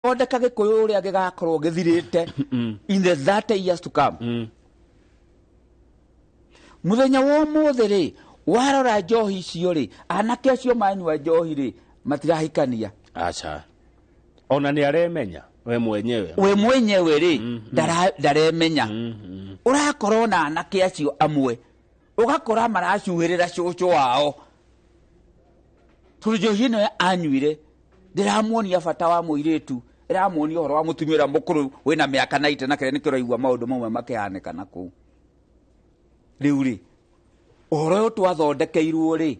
tũgathondeka gĩkũyũ ũrĩa gĩgakorwo gĩthirĩte in the 30 years to come. Muthenya wa ũmũthĩ rĩ, warora njohi icio rĩ, anake acio manyua njohi rĩ, matirahikania. Acha. Ona nĩ aremenya we mwenyewe rĩ, ndaremenya. Ũrakorwo na anake acio amwe, ũgakora maracuhĩrĩra cũcũ wao. Tondũ njohi ĩno anyuire, ndĩramuonia bata wa mũirĩtu, ĩramuonia ũhoro wa mũtumia ũrĩa mũkũrũ wĩna mĩaka 90 na kĩrĩa nĩkĩo ũraigua maũndũ mamwe makĩhanĩkana kũu. Rĩu rĩ, ũhoro ũyũ twathondekeirwo rĩ,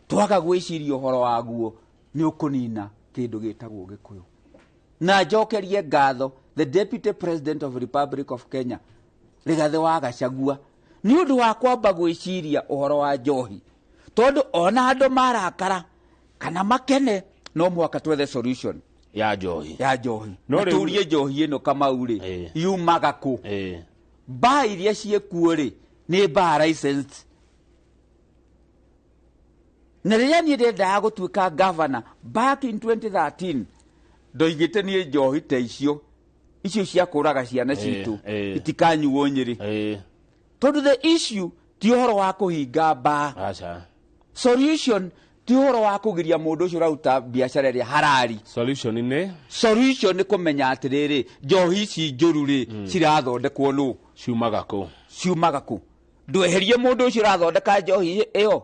twaga gwĩciria ũhoro waguo nĩ ũkũnina kĩndũ gĩtagwo gĩkũyũ. Na njokerie ngatho the Deputy President of the Republic of Kenya, Rigathi wa Gachagua, nĩ ũndũ wa kwamba gwĩciria ũhoro wa njohi. Tondũ ona andũ marakara kana makene, no mũhaka twethe solution ya njohi. No tũrie njohi ĩno Kamau rĩ, yumaga kũ? Mbaa iria ciĩkuo rĩ, nĩ mbaa licensed. Na rĩrĩa niĩ ndendaga gũtuĩka governor back in 2013, ndoigĩte niĩ njohi ta icio cia kũraga ciana citũ itikanyuo Nyĩrĩ. Tondũ the issue ti ũhoro wa kũhinga mbaa. Solution ti ũhoro wa kũgiria mũndũ ũcio ũraruta biacara ĩrĩa harari. Solution nĩ kũmenya atĩrĩrĩ, njohi ici njũru rĩ, cirathondekwo nũ? Ciumaga kũ? Ndweherie mũndũ ũcio ũrathondeka njohi ĩyo,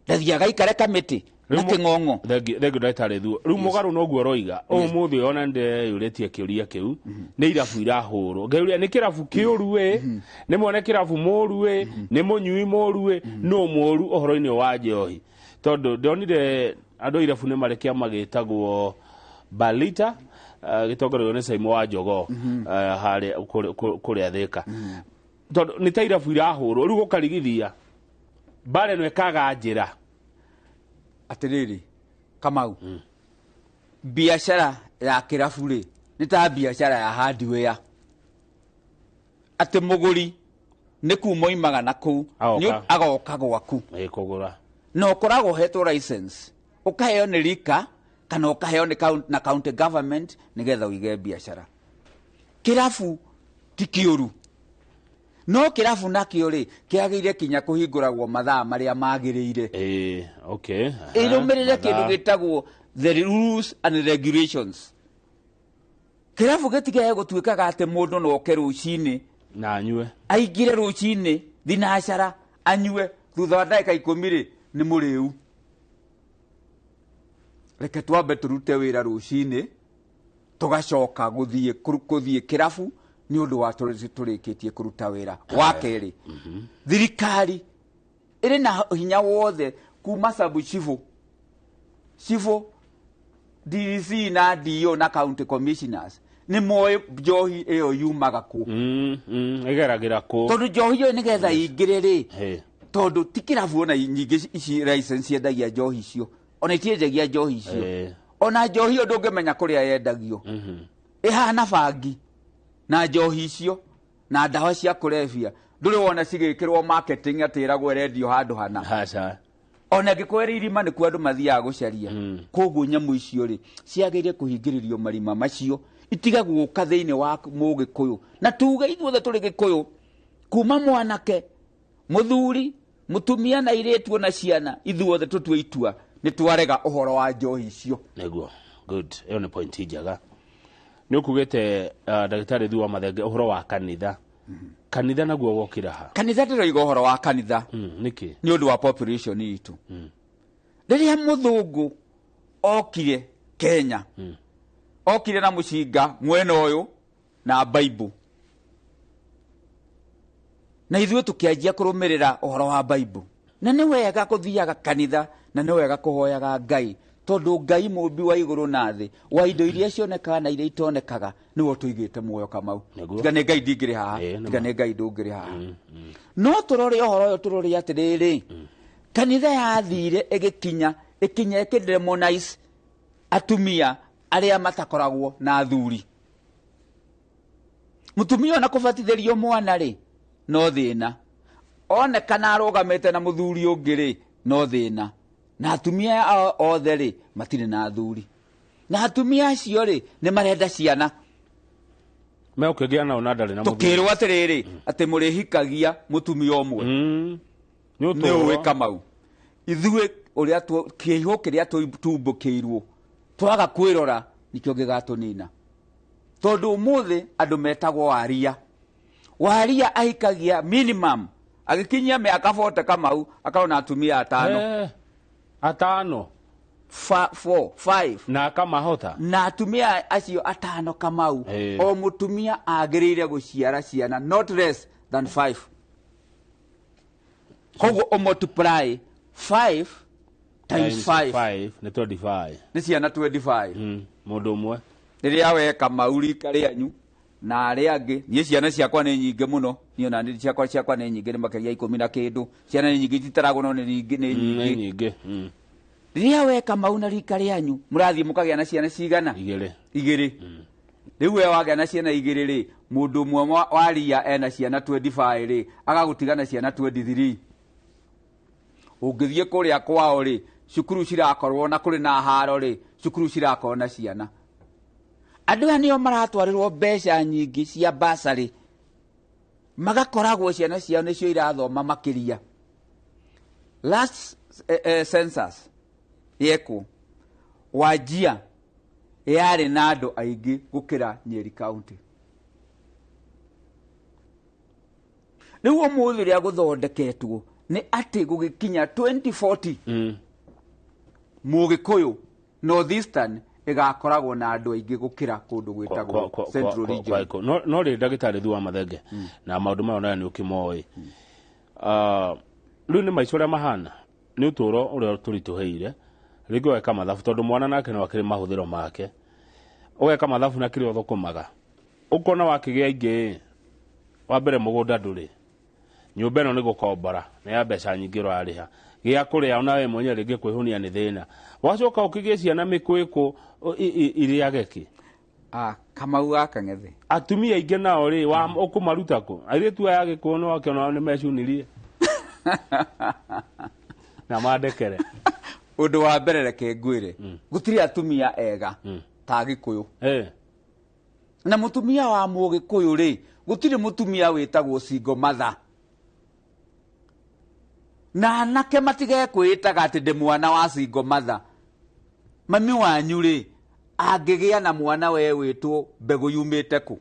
ndathiaga ikare kamĩtĩ na kĩng'ong'o. Thengio ndagĩtarĩ Thuo. Rĩu mũgarũ noguo roiga, ũmũthĩ ona ndeyũrĩtie kĩũria kĩu, nĩ irabu irahũrwo. Ngeuria nĩ kĩrabu kĩũru nĩ mwone kĩrabu mũru nĩ mũnyui mũru no mũru ũhoro-inĩ wa njohi. Tondũ ndonire andũ irabu nĩ marĩ kĩama gĩtagwo Balita, gĩtongoretio nĩ Saimo wa Njogo harĩa kũrĩa Thĩka. Tondũ nĩ ta irabu irahũrwo, rĩu gũkarigithia mbara ĩno ĩkaga njĩra. Atĩrĩrĩ Kamau, biacara ya kĩrabu rĩ, nĩ ta biacara ya hardware. Atĩ mũgũri nĩ kuma oimaga na kũu agoka gwaku kũgũra, na ũkoragwo hetwo license, ũkaheo nĩ rika kana ũkaheo na county government nĩgetha ũige biacara. Kĩrabu ti kĩũru, no kĩrabu nakĩo rĩ, kĩagĩrĩire kinya kũhingũragwo mathaa marĩa magĩrĩire. Ĩrũmĩrĩre kĩndũ gĩtagwo the rules and regulations. Kĩrabu gĩtigae gũtuĩkaga atĩ mũndũ no oke rũcinĩ na anyue, aingĩre rũcinĩ thinacara anyue, thutha wa ndagĩka 10 rĩ, nĩ mũrĩu. Reke twambe tũrute wĩra rũcinĩ, tũgacoka gũthiĩ kĩrabu nĩ ũndũ wa tũrĩkĩtie kũruta wĩra. Wa kerĩ, thirikari ĩrĩ na hinya wothe kuma sub-chief, DDC na DO na county commissioners, nĩ moĩ njohi ĩyo yumaga kũ, ĩgeragĩra kũ. Tondũ njohi ĩyo nĩgetha ĩingĩre rĩ, tondũ ti kĩrabu ona nyingĩ ici license yendagia njohi icio, ona itiendagia njohi icio. Ona njohi ĩyo ndũngĩmenya kũrĩa yendagio, ĩhana bangi na njohi icio na ndawa cia kũrebia, ndũrĩ wona cigĩkĩrwo marketing atĩ ĩragwo ĩrendio handũ hana. Ona ngĩkwĩra irima nĩkuo andũ mathiaga gũcaria. Koguo nyamũ icio rĩ, ciagĩrĩire kũhingĩrĩrio marima macio, itiga gũka thĩinĩ wa Mũgĩkũyũ. Na tuge ithuothe tũrĩ Gĩkũyũ, kuma mwanake, mũthuri, mũtumia na airĩtu na ciana, ithuothe tũtue itua nĩ twarega ũhoro wa njohi icio. Nĩguo, good, ĩyo nĩ point njega. Nĩ ũkugĩte ndagĩtarĩ Thuo Mathenge ũhoro wa kanitha. Kanitha naguo wokĩra ha? Kanitha ndĩroiga ũhoro wa kanitha. Nĩkĩ? Nĩ ũndũ wa population itũ. Rĩrĩa mũthũngũ okire Kenya, okire na mũcinga mwena ũyũ na Bible, na ithuĩ tũkĩanjia kũrũmĩrĩra ũhoro wa Bible, na nĩ wega gũthiaga kanitha, na nĩ wega kũhoyaga Ngai, tondũ Ngai mũmbi wa igũrũ na thĩ, wa indo iria cionekaga na iria itonekaga, nĩwe tũigĩte muoyo Kamau. Tiga nĩ Ngai ndingĩrĩ haha, tiga nĩ Ngai ndũngĩrĩ haha. No tũrore ũhoro ũyũ, tũrore atĩrĩrĩ, kanitha yathire ĩgĩkinya ĩkĩdemonize atumia arĩa matakoragwo na athuri. Mũtumia ona kũbatithĩrio mwana rĩ, no thĩna. Onekana arũgamĩte na mũthuri ũngĩ rĩ, no thĩna. Na atumia othe rĩ, matirĩ na athuri. na atumia acio rĩ nĩ marenda ciana me ukigĩa nao na ndarĩ na tukĩrwo atĩrĩrĩ atĩ mũrĩhikagia mũtumia ũmwe nĩ ũĩ Kamau ithuĩ ũrĩa kĩihũ kĩrĩa tumbũkĩirwo twaga kwĩrora nĩkĩo gĩgatũnina tondũ ũmũthĩ andũ metagwo waria ahikagia minimum agĩkinyia mĩaka 40 Kamau akarona atumia 5 atano 5 na akamahota na atumia acio 5 Kamau o mutumia agĩrĩire gũciara ciana not less than 5 koguo o multiply 5 times 5 nĩ 25 nĩ ciana 25 mũndũ ũmwe rĩrĩa we Kamau rika rĩanyu na arĩa angĩ niĩ ciana ciakwa nĩ nyingĩ mũno niĩ na nĩ ciakwa nĩ nyingĩ nĩ makĩria 10 na kĩndũ ciana nĩ nyingĩ titaragwo no nĩ nyingĩ rĩrĩa we Kamau na rika rĩanyu mũrathiĩ mũkagĩa na ciana cigana 2 rĩu we wagĩa na ciana 2 rĩ mũndũ ũmwe wa ria ena ciana 25 rĩ agagũtiga na ciana 23 ũngĩthiĩ kũrĩa kwao rĩ cukuru cirakorwo na kũrĩ na haro rĩ cukuru cirakorwo na ciana andũ aya nĩo maratwarĩrwo mbeca nyingĩ cia basarĩ magakoragwo ciana ciao nĩcio irathoma makĩria last census yeko Wajia yarĩ na andũ aingĩ gũkĩra Nyeri County rĩu ũmũthĩ rĩa gũthondeketwo nĩ atĩ gũgĩkinya 2040 Mũgĩkũyũ North Eastern igakoragwo na andũ aingĩ gũkĩra kũndũ gwĩtagwo Central Region no rĩ ndagĩtarĩ Thuwa Mathenge na maũndũ mayo nayo nĩ ũkĩmoĩ rĩu nĩ maica ũrĩa mahana nĩ ũtũũro ũrĩa tũritũhĩire rĩngĩ weka mathabu tondũ mwana nake no akĩrĩ mahũthĩro make ũgeka mathabu na kĩrĩa ũthũkũmaga ũkona wakĩgĩa ingĩ wa mbere mũgũnda ndũrĩ nyũmba ĩno nĩ gũkombora nĩ ya mbeca nyingĩ ũrarĩha gĩa kũrĩa ona we mwenyewe rĩngĩ kwĩhũnia nĩ thĩna wacoka ũkĩgĩa ciana mĩkwĩkũ irĩage kĩ Kamau gaka ng'ethe atumia aingĩ nao rĩ ũkũmaruta kũ airĩtu aya Gĩkũyũ no akĩona nĩ mecunirie na mandekere ũndũ wa mbere reke ngwĩre gũtirĩ atumia ega ta Gĩkũyũ na mũtumia wa Mũgĩkũyũ rĩ gũtirĩ mũtumia wĩtagwo single mother na anake matige kwĩtaga atĩ ndĩ mwana wa single mother mami wanyu rĩ angĩgĩa na mwana we wĩtwo mbegũ yumĩte kũ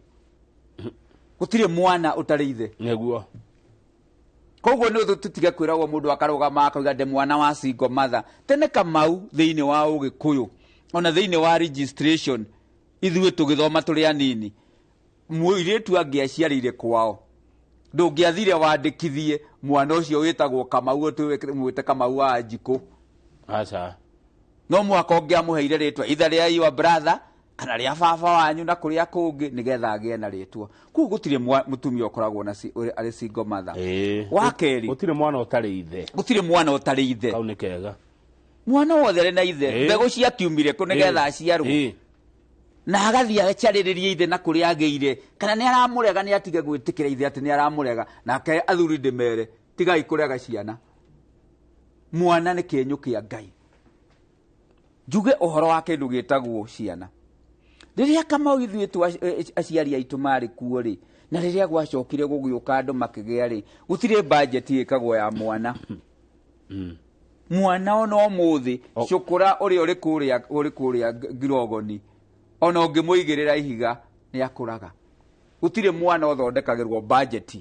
gũtirĩ mwana ũtarĩ ithe nĩguo koguo nĩ tũtige kwĩragwo mũndũ akarũgama akauga ndĩ mwana wa single mother tene Kamau thĩinĩ wa Ũgĩkũyũ ona thĩinĩ wa registration ithuĩ tũgĩthoma tũrĩ anini mũirĩtu angĩaciarĩire kwao ndũngĩathire wandĩkithie mwana ũcio wĩtagwo Kamau mwĩte Kamau wa Njikũ aca no mwaka ũngĩamũheire rĩtwa ithe rĩa your brother kana rĩa baba wanyu na kũrĩa kũngĩ nĩgetha agĩe na rĩtwa kũu gũtirĩ mũtumia ũkoragwo na arĩ single mother wa kerĩ gũtirĩ mwana ũtarĩ ithe gũtirĩ mwana ũtarĩ ithe kau nĩ kega mwana wothe arĩ na ithe mbegũ ciakiumire kũ nĩgetha aciarwo na agathiĩ acarĩrĩrie ithe na kũrĩa agĩire kana nĩ aramũrega nĩ atige gwĩtĩkĩra ithe atĩ nĩ aramũrega nake athuri ndĩmere tigai kũrega ciana mwana nĩ kĩenyũ kĩa Ngai njuge ũhoro wa kĩndũ gĩtagwo ciana rĩrĩa Kamau ithuĩ aciari aitũ marĩ kuo rĩ na rĩrĩa gwacokire gũgĩũka andũ makĩgĩa rĩ gũtirĩ budget ĩkagwo ya mwana mwana ona ũmũthĩ cukura ũrĩa ũrĩ kũrĩa Ngirogoni ona ũngĩmũigĩrĩra ihiga nĩ akũraga gũtirĩ mwana ũthondekagĩrwo budget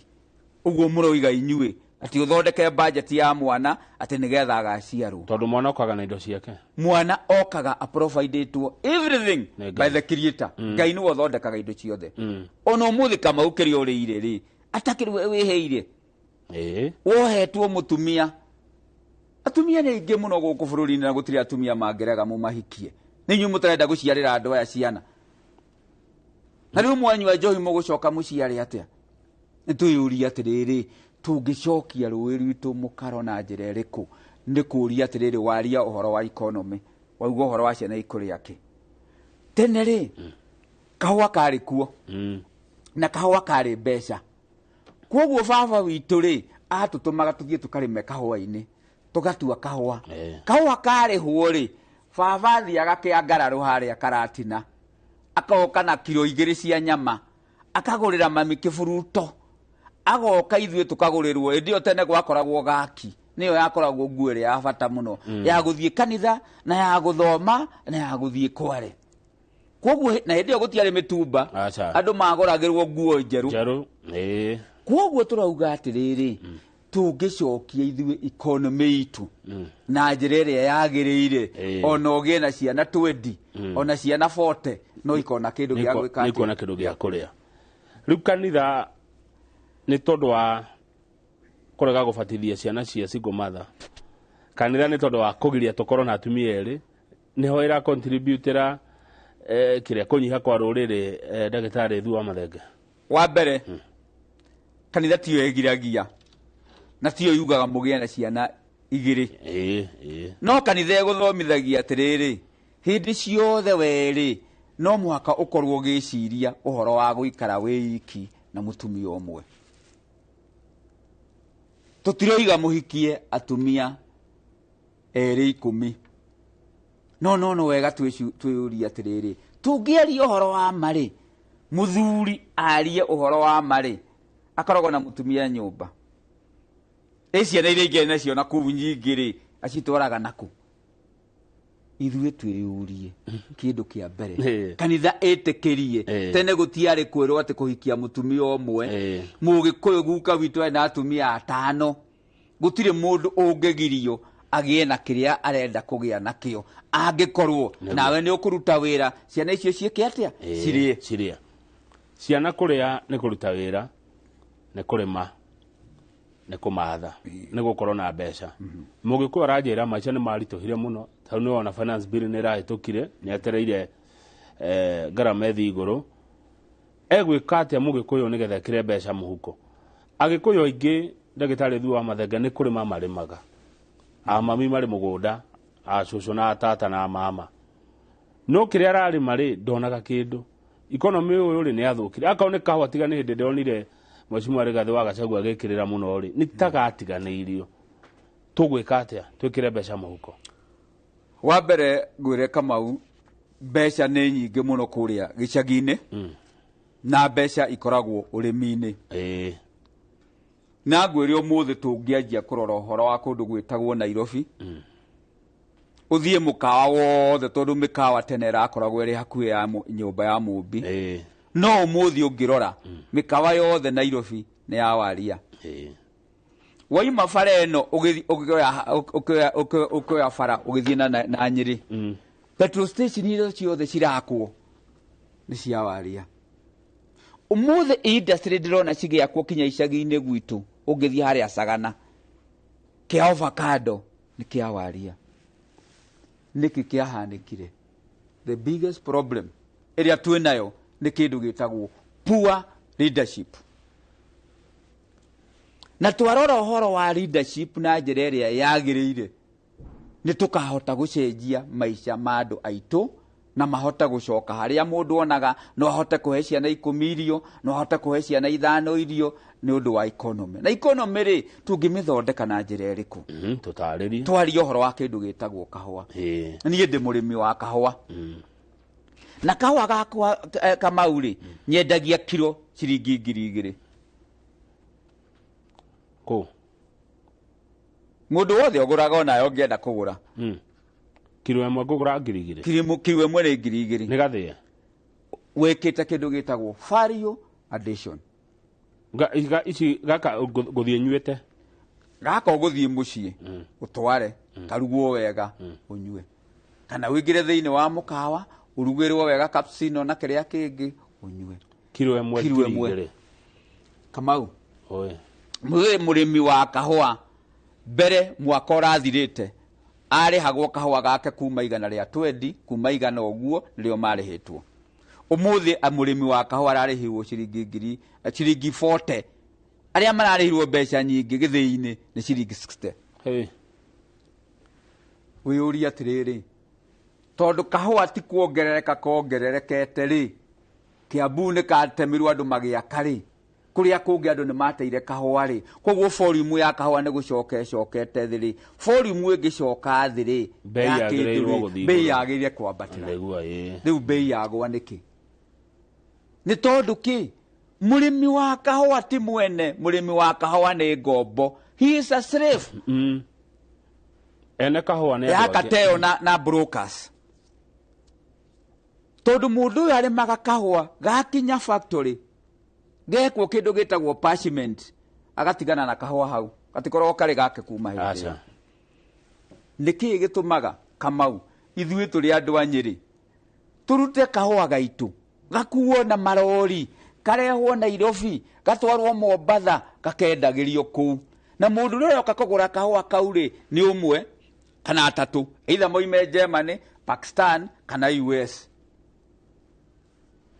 ũguo mũroiga inyuĩ ati uthondeke budget ya mwana ati nigetha agaciarwo tondu mwana okaga na indo ciake mwana okaga aprovidetwo everything by the creator Ngai ni uthondekaga indo ciothe ono muthi kama ukiri urire ri atakiri wiheire wohetwo mutumia atumia ni ingi muno guku bururi na gutiri atumia mangeraga mu mahikie ni nyu mutarenda guciarira andu aya ciana na riu mwanyu ajohi mugucoka muciare atia nituyuri atiriri tungicokia ruwi rwitu mukaro na njira iriku ni kuria atiriri waria uhoro wa economy waigua uhoro wa ciana ikuri yake tene ri kahua kari kuo na kahua kari mbeca koguo baba witu ri atutumaga tuthie tukarime kahua-ini tugatua kahua kahua kari huo ri baba thiaga kĩangararu harĩa Karatina akoka na kilo 2 cia nyama akagũrĩra mami kĩburuto agoka ithuĩ tukagũrĩrwo ĩndĩ tene gwakoragwo gaki nĩyo yakoragwo nguo ĩrĩa ya bata mũno ya gũthiĩ kanitha na ya gũthoma na ya gũthiĩ kware koguo na hĩndĩ ĩyo gũtiarĩ mĩtumba andũ magũragĩrwo nguo njerũ koguo tũrauga atĩrĩrĩ tũngĩcokia ithuĩ economy itũ na njĩra ĩrĩa yagĩrĩire ona ũgĩe na ciana 20 ona ciana 40 no ikona kĩndũ gĩa gwĩka nĩ ikona kĩndũ gĩa kũrĩa rĩu kanitha nĩ tondũ wa kũrega gũbatithia ciana cia single mother kanitha nĩ tondũ wa kũgiria tũkorwo na atumia erĩ nĩho ĩra contributera kĩrĩa kũnyiha kwa rũrĩrĩ ndagĩtarĩ Thu wa Mathenge wa mbere kanitha tiyo egiragia na tiyo yugaga mũgĩe na ciana 2 no kanitha gũthomithagia atĩrĩrĩ hĩndĩ ciothe werĩ no mũhaka ũkorwo gĩciria ũhoro wa gũikara wĩiki na mũtumia ũmwe tũtiroiga mũhikie atumia 10 no wega twĩyũria atĩrĩrĩ tũngĩaria ũhoro wa marĩ mũthuri arie ũhoro wa marĩ akoragwo na mũtumia nyũmba ciana iria ingĩ nacio na kũu nyingĩ acitwaraga naku ithuĩ twĩyũrie kĩndũ kĩa mbere kanitha ĩtĩkĩrie tene gũtiarĩ kwĩrwo atĩ kũhikia mũtumia ũmwe mũgĩkũyũ guka witũ na atumia 5 gũtirĩ mũndũ ũngĩgirio agĩe na kĩrĩa arenda kũgĩa nakĩo angĩkorwo nawe nĩ ũkũruta wĩra ciana icio ciĩke atĩa cirie ciana kũrĩa nĩ kũruta wĩra nĩ kũrĩma nĩ kũmatha nĩ gũkorwo na mbeca mũgĩkũyũ aranjĩra maica nĩ maritũhire mũno tondũ nĩ wona finance bill nĩ ĩrahĩtũkire nĩ etereire ngarama ĩthiĩ igũrũ egwĩka atĩa mũgĩkũyũ nĩgetha ekĩre mbeca mũhuko agĩkũyũ aingĩ ndagĩtarĩ Thu wa Mathenge nĩ kũrĩma marĩmaga amami marĩ mũgũnda acũcũ na atata na mama no kĩrĩa ararĩma rĩ ndonaga kĩndũ economy ũyũ rĩ nĩ athũkire akaũ nĩ kahũa tigane hĩndĩ ndonire Mheshimiwa Rigathi wa Gachagua agĩkĩrĩra mũno rĩ nĩ tagatiganĩirio tũgwĩka atĩa twĩkĩre mbeca mũhuko wa mbere ngwĩre Kamau mbeca nĩ nyingĩ mũno kũrĩa gĩcagi-inĩ na mbeca ikoragwo ũrĩmi-inĩ na ngwĩre ũmũthĩ tũngĩanjia kũrora ũhoro wa kũndũ gwĩtagwo Nairobi ũthiĩ mũkawa wothe tondũ mĩkawa tene ĩrakoragwo ĩrĩ hakuhĩ ya nyũmba ya mũmbi no ũmũthĩ ũngĩrora mĩkawa yothe Nairobi nĩ ya waria waima bara ĩno ũkĩoya bara ũgĩthiĩ na Nyĩrĩ petrol station iria ciothe cirakwo nĩ cia waria ũmũthĩ industry ndĩrona cigĩakwo kinya icagi-inĩ gwitũ ũngĩthiĩ harĩa Sagana kĩa avocado nĩ kĩa waria nĩkĩ kĩahanĩkire the biggest problem ĩrĩa twĩnayo nĩ kĩndũ gĩtagwo poor leadership na twarora ũhoro wa leadership na njĩra ĩrĩa yagĩrĩire nĩ tũkahota gũcenjia maica ma andũ aitũ na mahota gũcoka harĩa mũndũ onaga no ahote kũhe ciana 10 irio no ahote kũhe ciana 5 irio nĩ ũndũ wa economy na economy rĩ tũngĩmĩthondeka na njĩra ĩrĩkũ tũtarĩrie twarie ũhoro wa kĩndũ gĩtagwo kahũa niĩ ndĩ mũrĩmi wa kahũa na kahũa gakwa Kamau rĩ nyendagia kilo ciringi 2,000 kũ mũndũ wothe ũgũraga ona ũngĩenda kũgũra kilo ĩmwe ngũgũra 2,000 kilo ĩmwe nĩ 2,000 nĩ gathĩa wĩkĩte kĩndũ gĩtagwo value addition ici gaka gũthiĩ nyuĩte gaka ũgũthiĩ mũciĩ ũtware karugwo wega ũnyue kana wĩingĩre thĩinĩ wa mũkawa urugĩrwo wega capsino na kĩrĩa kĩngĩ ũnyue kilo ĩmwe Kamau mũrĩmi wa kahũa mbere mwaka ũrathirĩte arĩhagwo kahũa gake kuma 120 kuma 100 ũguo nĩrĩo marĩhĩtwo ũmũthĩ mũrĩmi wa kahũa ararĩhirwo ciringi 40 arĩa mararĩhirwo mbeca nyingĩ gĩthĩi-inĩ nĩ ciringi 60 wĩyũria atĩrĩrĩ tondũ kahũa ti kuongerereka kongererekete rĩ Kiambu nĩ katemirwo andũ magĩaka rĩ kuria kungi andu ni mateire kahua ri koguo volume ya kahua ni gucokete thiri volume ingicoka thiri bei yagiriirwo guthii bei yagirire kwambatira riu bei yagwa niki ni tondu ki murimi wa kahua ti mwene murimi wa kahua ni ngombo he is a slave ene kahua ni yakateo na brokers tondu mundu uyu arimaga kahua gakinya factory gekwo kindu gitagwo parchment agatigana na kahua hau gatikorwo kari gake kuma hindi niki gitumaga Kamau ithuĩ tũrĩ andũ a Nyĩrĩ turute kahua gaitu gakuo na marori karehwo Nairobi gatwarwo Mombasa gakendagĩrio kũu na mũndũ ũrĩa oka kũgũra kahua kau rĩ nĩ ũmwe kana atatu either moime Germany Pakistan kana US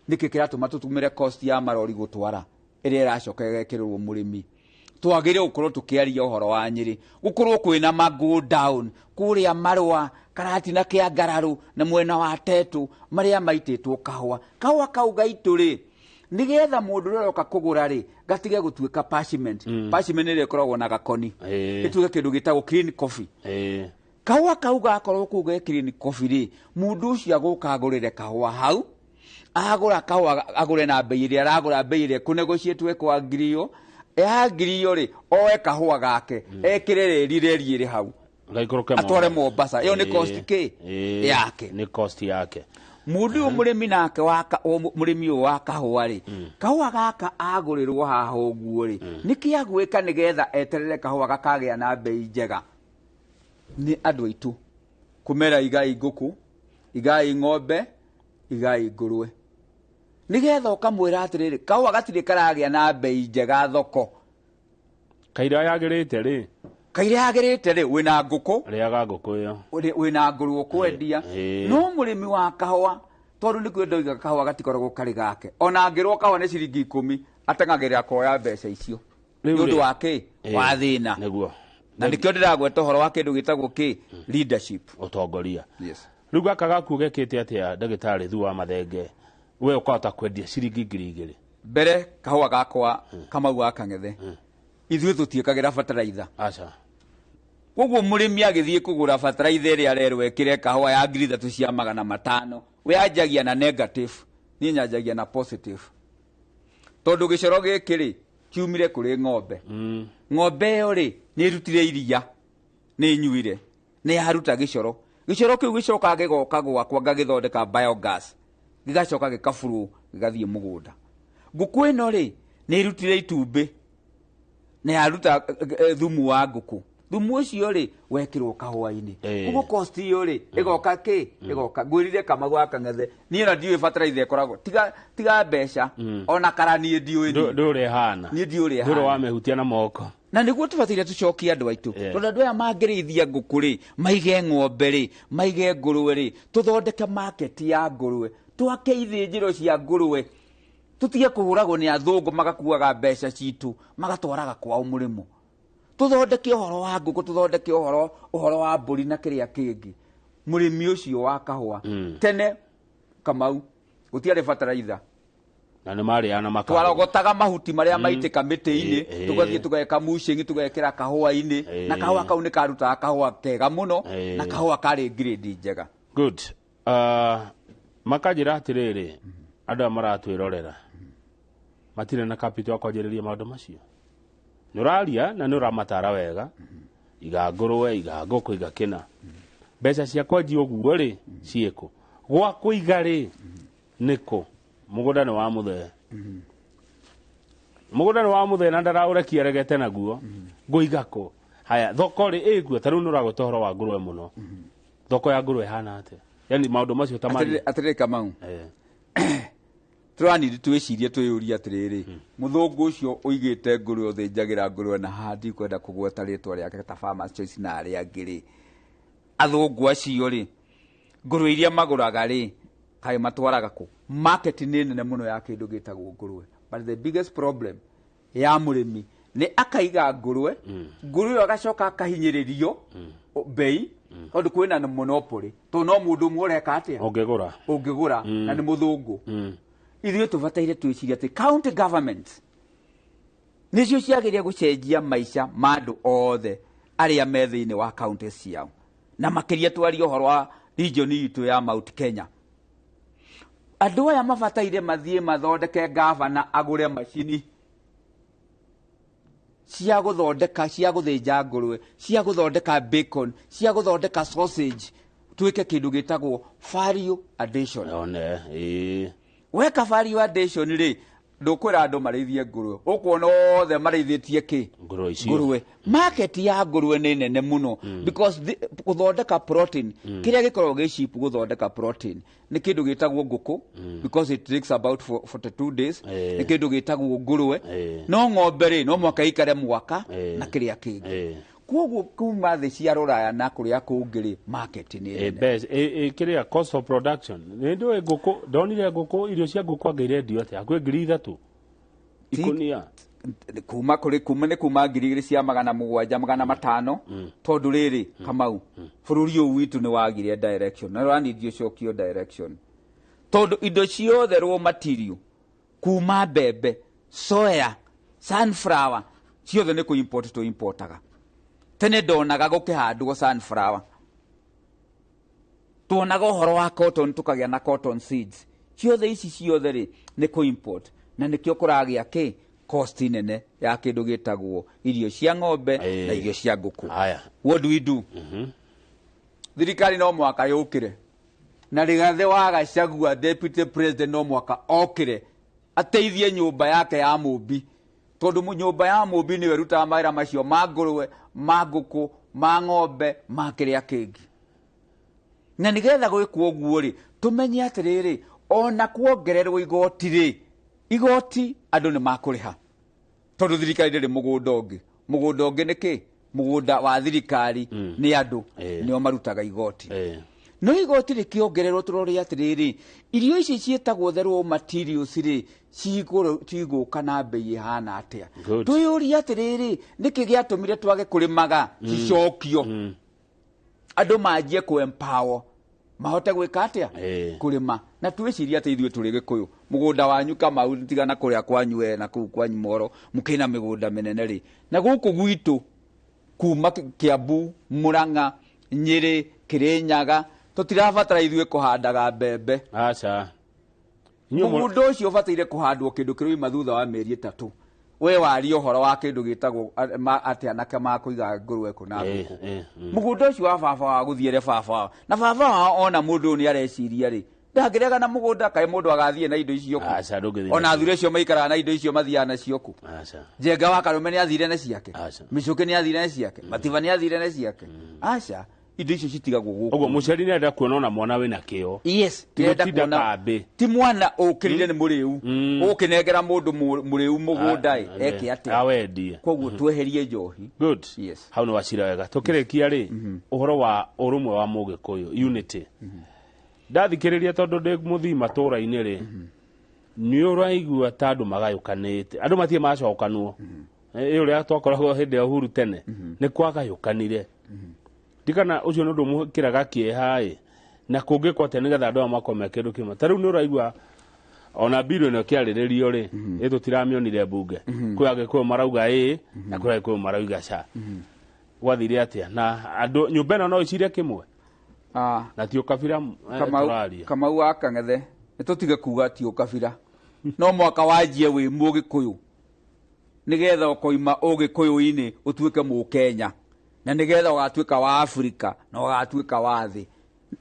niki kiratuma tutumire cost ya marori gutwara ĩrĩa ĩracoka ĩgekĩrĩrwo mũrĩmi twagĩrĩire gũkorwo tũkĩaria ũhoro wa Nyĩrĩ gũkorwo kwĩna ma go down kũrĩa Marũa Karatina kĩa Ngararu na mwena wa Tetu marĩa maitĩtwo kahua kau gaitũ rĩ nigetha mũndũ ũrĩa oka kũgũra rĩ gatige gũtuĩka parchment parchment ĩrĩa ĩkoragwo na gakoni ĩtuĩke kĩndũ gĩtagwo clean coffee kahua kau gakorwo kũu ge clean coffee rĩ mũndũ ũcio agũka agũrĩre kahua hau agũra kahua agũre na bei ĩrĩa aragũra bei ĩrĩa kũnegotiate kwa ngiriyo ya ngiriyo rĩ oe kahua gake ekĩre reri ĩrĩ hau atware Mombasa iyo ni cost ke yake ni cost yake mundu murimi nake murimi wa kahua ri kahua gaka agũrĩrwo haha ũguo ri niki agwĩka nigetha eterere kahua gakagĩa na bei njega ni andũ aitu kumera igai ngũkũ igai ng'ombe igai ngũrwe nigetha ukamwĩra atĩrĩrĩ kahua gatirĩ karagĩa na bei njega thoko kaira yagĩrĩte rĩ wina ngũkũ rĩaga ngũkũ yo wina ngũrwe kwendia no mũrĩmi wa kahua tondu nĩ kwenda iga kahua gatikoragwo kari gake ona ngĩrwo kahua nĩ ciringi 10 atengagĩrĩra koya mbeca icio nĩ ũndũ wa kĩ wa thĩna nĩguo na nĩkĩo ndĩragweta ũhoro wa kĩndũ gĩtagwo kĩ leadership ũtongoria rĩu gaka gaku gekĩte atĩa ndagĩtarĩ Thu wa Mathenge we ũkahota kwendia ciringi 2,000 mbere kahua gakwa Kamau wa Kang'ethe ithuĩ tũtiĩkagĩra bataraitha koguo mũrĩmi agĩthiĩ kũgũra bataraitha ĩrĩa arerwo ekĩre kahua ya 3,000 cia 500 we anjagia na negative niĩ nyanjagia na positive tondu gĩcoro gĩkĩ rĩ kiumire kũrĩ ng'ombe ng'ombe ĩyo rĩ nĩ ĩrutire iria nĩ nyuire nĩ yaruta gĩcoro kĩu gĩcoka gĩgoka gwakwa ngagĩthondeka biogas gĩgacoka gĩkaburu gĩgathiĩ mũgũnda ngũkũ ĩno rĩ nĩ ĩrutire itumbĩ nĩ yaruta thumu wa ngũkũ thumu ũcio rĩ wekĩrwo kahua-inĩ koguo cost iyo rĩ ĩgoka kĩ ĩgoka ngwĩrire Kamau wa Kang'ethe niĩ na ndiũĩ bataraitha ĩkoragwo tiga mbeca ona kara niĩ ndiũĩ ndũrĩ hana niĩ ndiũrĩ hana ndũrĩ wamehutia na moko na nĩguo tũbataire tũcokie andũ aitũ tondũ andũ aya mangĩrĩithia ngũkũ rĩ maige ng'ombe rĩ maige ngũrwe rĩ tũthondeke market ya ngũrwe twake ithĩnjĩro cia ngũrwe tutige kũhũragwo nĩ athũngũ magakuaga mbeca citũ magatwaraga kwao mũrĩmo tuthondeke ũhoro wa ngũkũ tuthondeke ũhoro wa mbũri na kĩrĩa kĩngĩ mũrĩmi ũcio wa kahua tene Kamau gũtiarĩ bataraitha na nĩ marĩana makahũa twaragotaga mahuti marĩa maitĩka mĩtĩ-inĩ tũgathiĩ tũgeka mulching tũgekĩra kahua-inĩ na kahua kau nĩ karutaga kahua kega mũno na kahua karĩ grade njega good makanjĩra atĩrĩrĩ andũ aya maratwĩrorera matirĩ na capital kwanjĩrĩria maũndũ macio nĩ ũraria na nĩ ũramatara wega iga ngũrwe iga ngũkũ iga kĩna mbeca cia kwendia ũguo rĩ ciĩkũ gwa kũiga rĩ nĩkũ mũgũnda nĩ wa mũthee mũgũnda nĩ wa mũthee na ndaraũrekia regete naguo ngũiga kũ haya thoko rĩ ĩguo ta rĩu nĩ ũragwĩta ũhoro wa ngũrwe mũno thoko ya ngũrwe hana atĩa yani maũndũ macio ta atĩrĩ Kamau tũranidi twĩcirie twĩyũria atĩrĩrĩ mũthũngũ ũcio ũigĩte ngũrwe ũthĩnjagĩra ngũrwe na handi kwenda kũgweta rĩtwa rĩake ta Farmers Choice na arĩa angĩ rĩ athũngũ acio rĩ ngũrwe iria magũraga rĩ kaĩ matwaraga kũ market nĩ nene mũno ya kĩndũ gĩtagwo ngũrwe but the biggest problem ya mũrĩmi nĩ akaiga ngũrwe ĩyo agacoka akahinyĩrĩrio bei tondũ kwĩna monopoly tondũ no mũndũ ũmwe ũreka atĩa ũngĩgũra na nĩ mũthũngũ ithuĩ tũbataire twĩciria atĩ county government nicio ciagiria gucenjia maica ma andu othe aria me thiini wa county ciao na makiria twari uhoro wa region itu ya Mount Kenya. Andu aya mabataire mathie mathondeke gavana agure macini cia guthondeka cia guthinja ngurwe cia guthondeka bacon cia guthondeka sausage twike kindu gitagwo value addition. Weka value addition ri ndukwira andu marithie ngurwe ukuona othe marithitie ki ngurwe. Market ya ngurwe ni nene muno because guthondeka protein kiria gikorwo gi cheap guthondeka protein ni kindu gitagwo nguku because it takes about 42 days ni kindu gitagwo ngurwe no ng'ombe ri no mwaka ikare mwaka na kiria kingi koguo kuma thi cia ruraya na kuria kungiri market ni nene kiria cost of production ni ndo nguku donire nguku irio cia nguku angeire ndio ati akwe 3,000 ikonia kuma ni kuma 2,000 cia 700 tondu riri Kamau bururi uyu witu ni wagire direction na rani dio cokio direction tondu indo ciothe raw material kuma bebe soya sunflower ciothe ni ku import to importaga tene ndonaga gukihandwo sunflower tuonaga uhoro wa cotton tukagia na cotton seeds ciothe ici ciothe ri ni ku import na nikio kuragia ki cost nene ya kindu gitagwo irio cia ng'ombe na irio cia nguku. What do we do? Thirikari no mwaka yukire na Rigathi wa Gachagua deputy president no mwaka okire ateithie nyumba yake ya Mumbi tondu nyumba ya Mumbi ni weruta mawira macio ma ngurwe ma nguku ma ng'ombe ma kiria kingi na nigetha gwikwo uguo ri tumenye atiriri ona kuongererwo igoti ri igoti andu ni makuriha tondu thirikari ndiri mugunda ungi niki mugunda wa thirikari ni andu nio marutaga igoti no igoti rikiongererwo turori atiriri irio ici cietagwo therwo materials ri ciguka na bei ihana atia tuyuri atiriri niki giatumire twage kurimaga cicokio andu manjie ku empower mahote gwika atia kurima na twiciria ati ithue turi Gikuyu mugunda wanyu Kamau tigana kuria kwanyu na kuu kwanyu Moro mukina migunda minene ri na guku gwitu kuma Kiambu Murang'a Nyeri Kirinyaga tutirabatara ithue kuhandaga mbembe mugunda ucio bataire kuhandwo kindu kirima thutha wa mieri 3 we wari uhoro wa kindu gitagwo ati anake makuiga ngurwe kuna nguku mugunda ucio wa baba wa guthiere baba na baba ona mundu ni areciria ri ndangirega na mugunda kai mundu agathie na indo icio ona thure cio maikara na indo icio mathiana nacio ku Njenga wa Karume ni athire na ciake Micuki ni athire na ciake Matiba ni athire na ciake indo icio citigagwo guku ugo muceri ni enda kuona na mwana wina kio enda kuona ti mwana ukirire ni muriu ukinengera mundu muriu mugunda eke ate awendie koguo tweherie njohi good hau no wacira wega tukirekia ri uhoro wa urumwe wa Mugikuyu unity ndathikiriria tondu ndi muthima tura-ini ri ni uraigua tandu magayukanite andu matie macokanwo uria twakoragwo hindi ya Uhuru tene ni kwagayukanire dikana ucio no ndumukiraga kiehai na kungikwa tene getha andu makome kindu kimwe tariu ni uraigua ona bill no kiariririo ri itutiramione bunge kwage kwa marauga na kwage kwa marauga cha wathire atia na andu nyumba no iciria kimwe na tio kabira Kamau akang'ethe nitutige kuga tio kabira no mwaka wajie wi Mugikuyu nigetha ukoima Ugikuyu-ini utuike Mukenya na nigetha ugatuika wa Afrika na ugatuika wa thi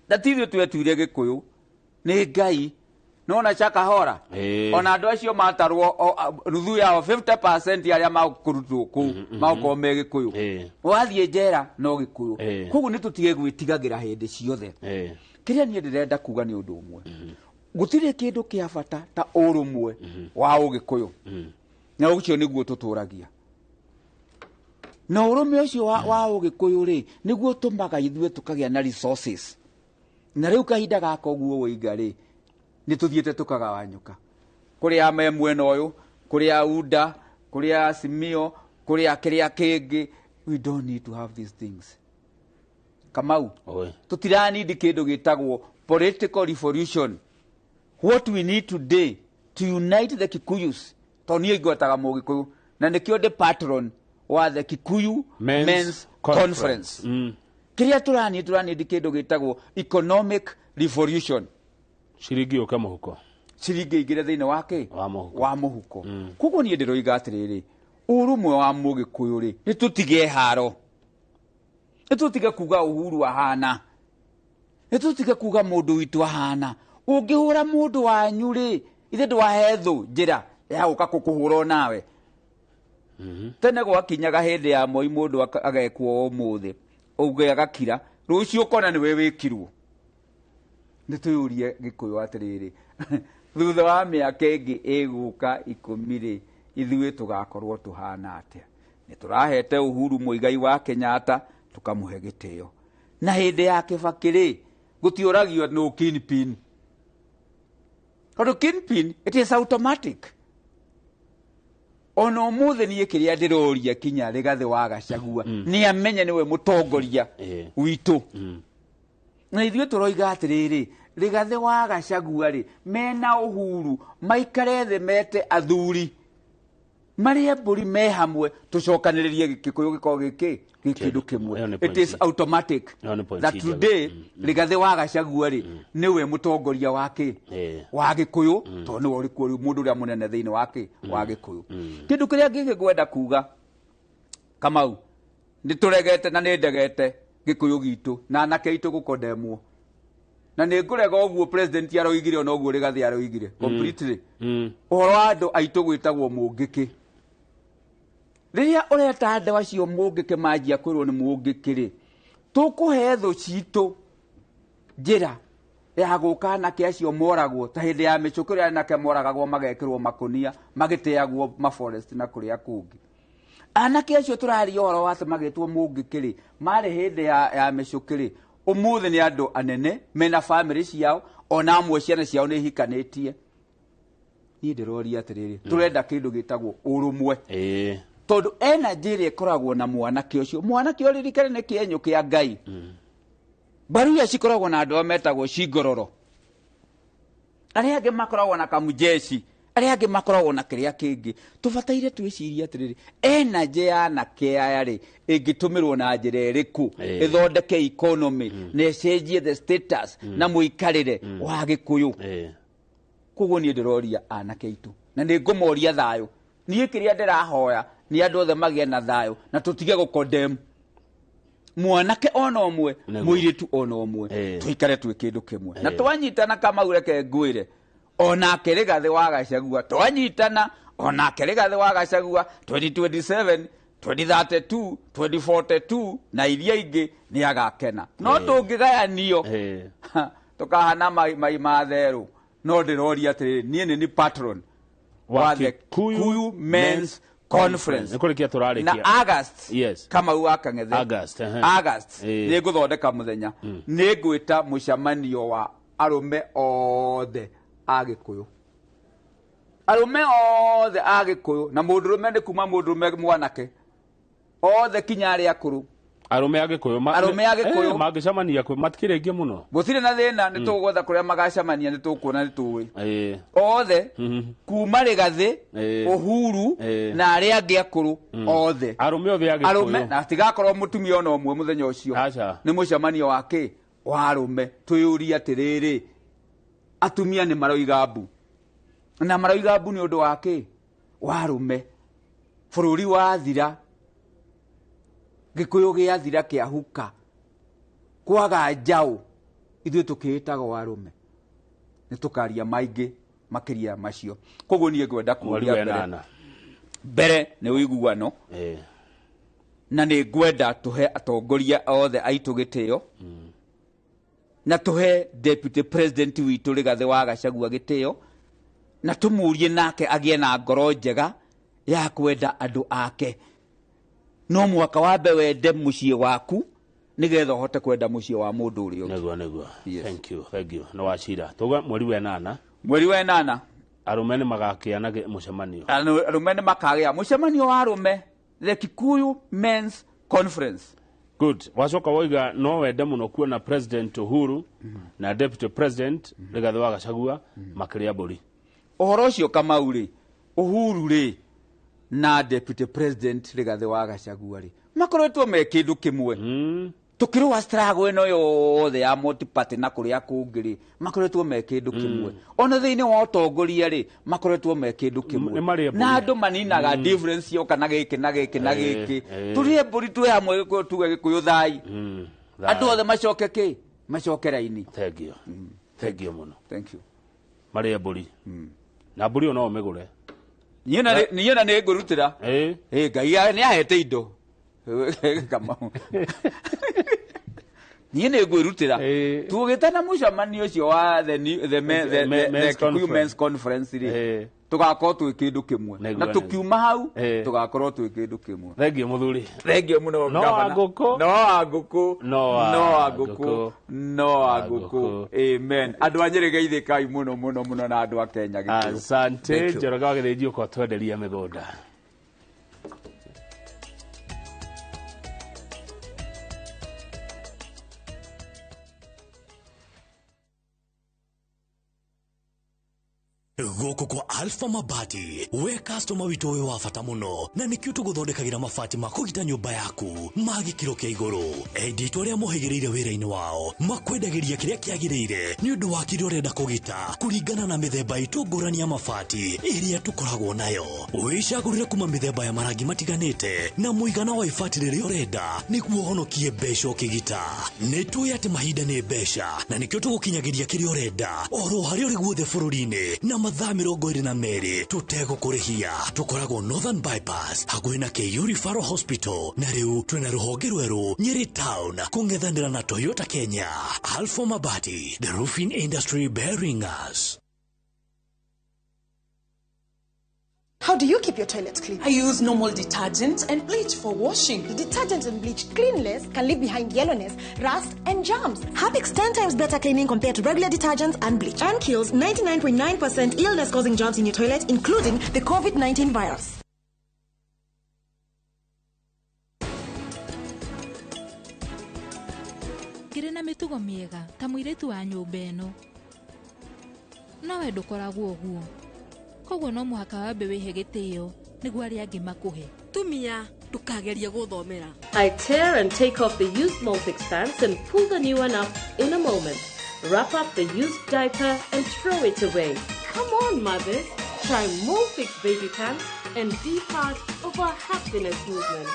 na tithio twetuire Gikuyu ni Ngai nona chaka hora ona andu acio matarwo ruthu yao 50% aria makurutwo ku makome Gikuyu wathie njera no Gikuyu koguo nitutige gwitigagira hindi ciothe kiria ni ndirenda kuga ni undu umwe gutire kindu kia bata ta urumwe wa Ugikuyu na ucio niguo tuturagia na urume ucio wa Ugikuyu ri niguo tumaga ithue tukagia na resources na riu kahinda gako guo wiga ri ni tuthiete tukagawanyuka kuria mwena uyu kuria Uda kuria Simio kuria kiria kingi we don't need to have these things Kamau tutirani ndi kindu gitagwo political revolution what we need today to unite the Kikuyus toni igwetaga Mugikuyu na nikio the patron wa the Kikuyu Men's Conference. Kiria turani dikindo gitagwo economic revolution. Ciringi ukama huko. Ciringi igire thiine wake wa muhuko. Kugo ni ndiroiga atiriri urumwe wa Mugikuyu ri nitutige haro. Nitutige kuga uhuru ahana. Nitutige kuga mundu witu ahana. Ungihura mundu wanyu ri ithe ndwahethu njira ya guka kukuhura nawe. Tene gwakinyaga hindi ya moi mundu agekwo umuthi uge agakira rucio kona niwe wikirwo. Nituyurie Gikuyu atiriri thutha wa miaka ingi iguka 10 ri ithuĩ tugakorwo tuhana atia. Niturahete Uhuru Muigai wa Kenyatta tukamuhe gitio. Na hindi ya Kibaki ri gutioragio no kingpin. Kodo kingpin it is automatic. Ono muthe ni kiria ndiroria kinya Rigathi wa Gachagua ni amenye niwe mutongoria witu. Na ithuĩ turoiga atiriri Rigathi wa Gachagua ri mena Uhuru maikare the mete athuri maria mburi me hamwe tucokaniririe Gikuyu giko giki kindu kimwe. It is automatic that today Rigathi wa Gachagua ri niwe mutongoria wake wa Gikuyu to niwe uri kuri mundu uria munene thiini wake wa Gikuyu. Kindu kiria ngige gwenda kuga Kamau ndituregete na ndegete Gikuyu gitu na anake itu gukodemwo na nä ngå rega å guo president aroigire ona å guo Rigathi aroigire completely uhoro wa andå aitå gwä tagwo må ngä kä rä rä a å reta ndawa cio må ngä kä manjia kwä rwo nä må ngä kä rä tå kå he thå citå njä ra ya gå ka anake acio moragwo ta hä ndä ya mä cå kä rä anake moragagwo magekä rwo makonia magä teagwo maforest na kå rä a kå ngä anake acio tå raria å horo wa atä magä two må ngä kä rä marä hä ndä ya mä cå kä rä umuthi ni andu anene mena family ciao ona amwe ciana ciao ni hikanitie ni ndiroria atiriri turenda kindu gitagwo urumwe tondu energy ri ikoragwo na mwanake ucio ririkane ni kienyo kia Ngai baruya cikoragwo na andu metagwo cingororo aria angi makoragwo na kamujeshi aria angi makoragwo na kiria kingi tubataire twiciria atiriri energy ya na kia ri ingitumirwo na njira iriku ithondeke economy na cenjie the status na muikarire wa Gikuyu kugo ni ndiroria anake itu na ni ngumoria thayo nie kiria ndirahoya ni andu othe magie na thayo na tutige gukondem mwanake ona omwe muiritu ona omwe tuikare twi kindu kimwe na twanyitana kama ureke ngwire ona Rigathi wa Gachagua twanyitana ona Rigathi wa Gachagua 2027 2032 2042 na iria ingi ni agakena no tungigayanio tukahana mai matheru no ndiroria ati ni patron wa the Kikuyu Men's Conference na August kama uaka ngethe August ni guthondeka muthenya ni ngwita mucemanio wa arume othe Agikuyu arume othe Agikuyu na mundurume ni kuma mundurume mwanake othe kinya ari akuru arume Agikuyu magicamania kwe matikirengie muno gutire na thina ni tugwetha kuria magacamania ni tukuona ni tuwi othe kuma Rigathi Uhuru na ari angi akuru othe arume othe Agikuyu arume na tigakorwo mutumia ona omwe muthenya ucio ni mucemanio wake wa arume tuyuria atiriri atumia ni maroiga mbu na maroiga mbu ni undu wake wa arume bururi wa thira Gikuyu gia thira kia huka kwaga njau ithuĩ tukĩĩtaga arume nĩ tukaria maingĩ makiria macio koguo niĩ ngwenda kuria mbere nĩ ũiguano na nĩ ngwenda tuhe atongoria othe aitũ gĩtĩo na tuhe deputy president witũ Rigathi wa Gachagua gĩtĩo na tumurie nake agie na ngoro njega ya kwenda andu ake no mwaka wambe wende muciĩ waku nigetha hote kwenda muciĩ wa mundu uri nego thank you no wachira tuga mweri wa 8 arume ni magakiana mucemanio arume ni makagia mucemanio wa arume the Kikuyu Men's Conference good wacoka woiga no wende muno kuona president Uhuru na deputy president Rigathi wa Gachagua makiria mburi uhoro ucio Kamau ri Uhuru ri na deputy president Rigathi wa Gachagua ri makoretwo me kindu kimwe tukirwa struggle ino yothe ya multi party na kuria kungiri makoretwo me kindu kimwe ona thiini wa utongoria ri makoretwo me kindu kimwe na andu maninaga difference yo kana giki na giki na giki turie mburi twe hamwe tuge gikuyu thai andu othe macoke raini. Thank you muno. Thank you. Maria mburi na mburi ono megure niona ne ngurutira ngai ni ahete indo kama niene ngurutira tugitana mucamanio cio wa the men's conference ri tugakorwo twi kindu kimwe na tukiuma hau tugakorwo twi kindu kimwe. Thank you muthuri. Thank you muno no aguku amen. Andu anyere geithikai muno na andu a Kenya gitio. Asante Njoroge githijio kwa twenderia migunda. Goko kwa Alpha Mabati we customer wito we wa fata muno na nikio tuguthondekagira mabati makugita nyumba yaku magi kiro kia iguru editwo ria muhigireire wira-ini wao makwendagiria kiria kiagirire ni undu wa kiria urenda kugita kuringana na mithemba itungurani ya mabati iria tukoragwo nayo wicagurire kuma mithemba ya marangi matiganite na muigana wa ibati riria urenda niguo honokie mbeca ukigita ni tuya ati mahinda ni mbeca na nikio tugukinyagiria kiria urenda oro haria uri guothe bururi-ini na mathaa 22 tutegũkũrĩhia tukoragwo Northern Bypass hakuhĩ na KU Referral Hospital na rĩu twĩna rũhonge rwerũ Nyeri Town kũng'ethanĩra na Toyota Kenya. Alpha Mabati, the roofing industry bearing us. How do you keep your toilets clean? I use normal detergent and bleach for washing. The detergent and bleach cleanless can leave behind yellowness, rust, and germs. Harpic's 10 times better cleaning compared to regular detergents and bleach, and kills 99.9% illness-causing germs in your toilet, including the COVID-19 virus. Ngire na mitugo miega ta muiritu wa nyumba ino nawe ndukoragwo guo koguo no muhaka wambe wihe gitio niguo aria angi makuhe Tumia tukageria guthomera. I tear and take off the used Molfix pants and pull the new one up in a moment. Wrap up the used diaper and throw it away. Come on, mothers. Try Molfix baby pants and be part of our happiness movement.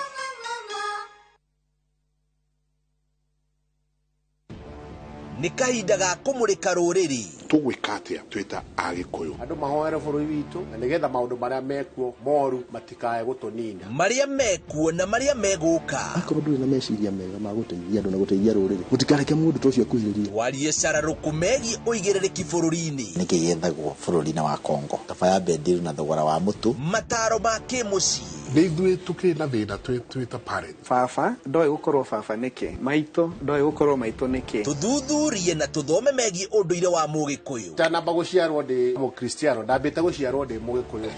Nĩ kahinda ga kũmũrĩka rũrĩrĩ tũgwĩka atĩa twĩta Agĩkũyũ andũ mahoere bũrũri witũ na nĩgetha maũndũ marĩa mekuo moru matikae gũtũnina marĩa mekuo na marĩa megũka akorwo ndũrĩ na meciria mega ma gũteithia andũ na gũteithia rũrĩrĩ gũtikareke mũndũ ta ũcio akuhĩrĩrie twarie cararũku megiĩ ũigĩrĩrĩki bũrũri-inĩ nĩkĩ gĩethagwo bũrũri-inĩ wa Kongo kaba ya bendiru na thogora wa mũtu mataro ma kĩmũciĩ nĩ ithuĩ tũkĩrĩ na thĩna twĩta parents baba ndoĩ gũkorwo baba nĩkĩ maitũ ndoĩ gũkorwo maitũ nĩkĩ tũthuthurie na tũthome megiĩ ũndũire wa Mũgĩkũyũ ndanamba gũciarwo ndĩ Mũkristiano ndambĩte gũciarwo ndĩ Mũgĩkũyũ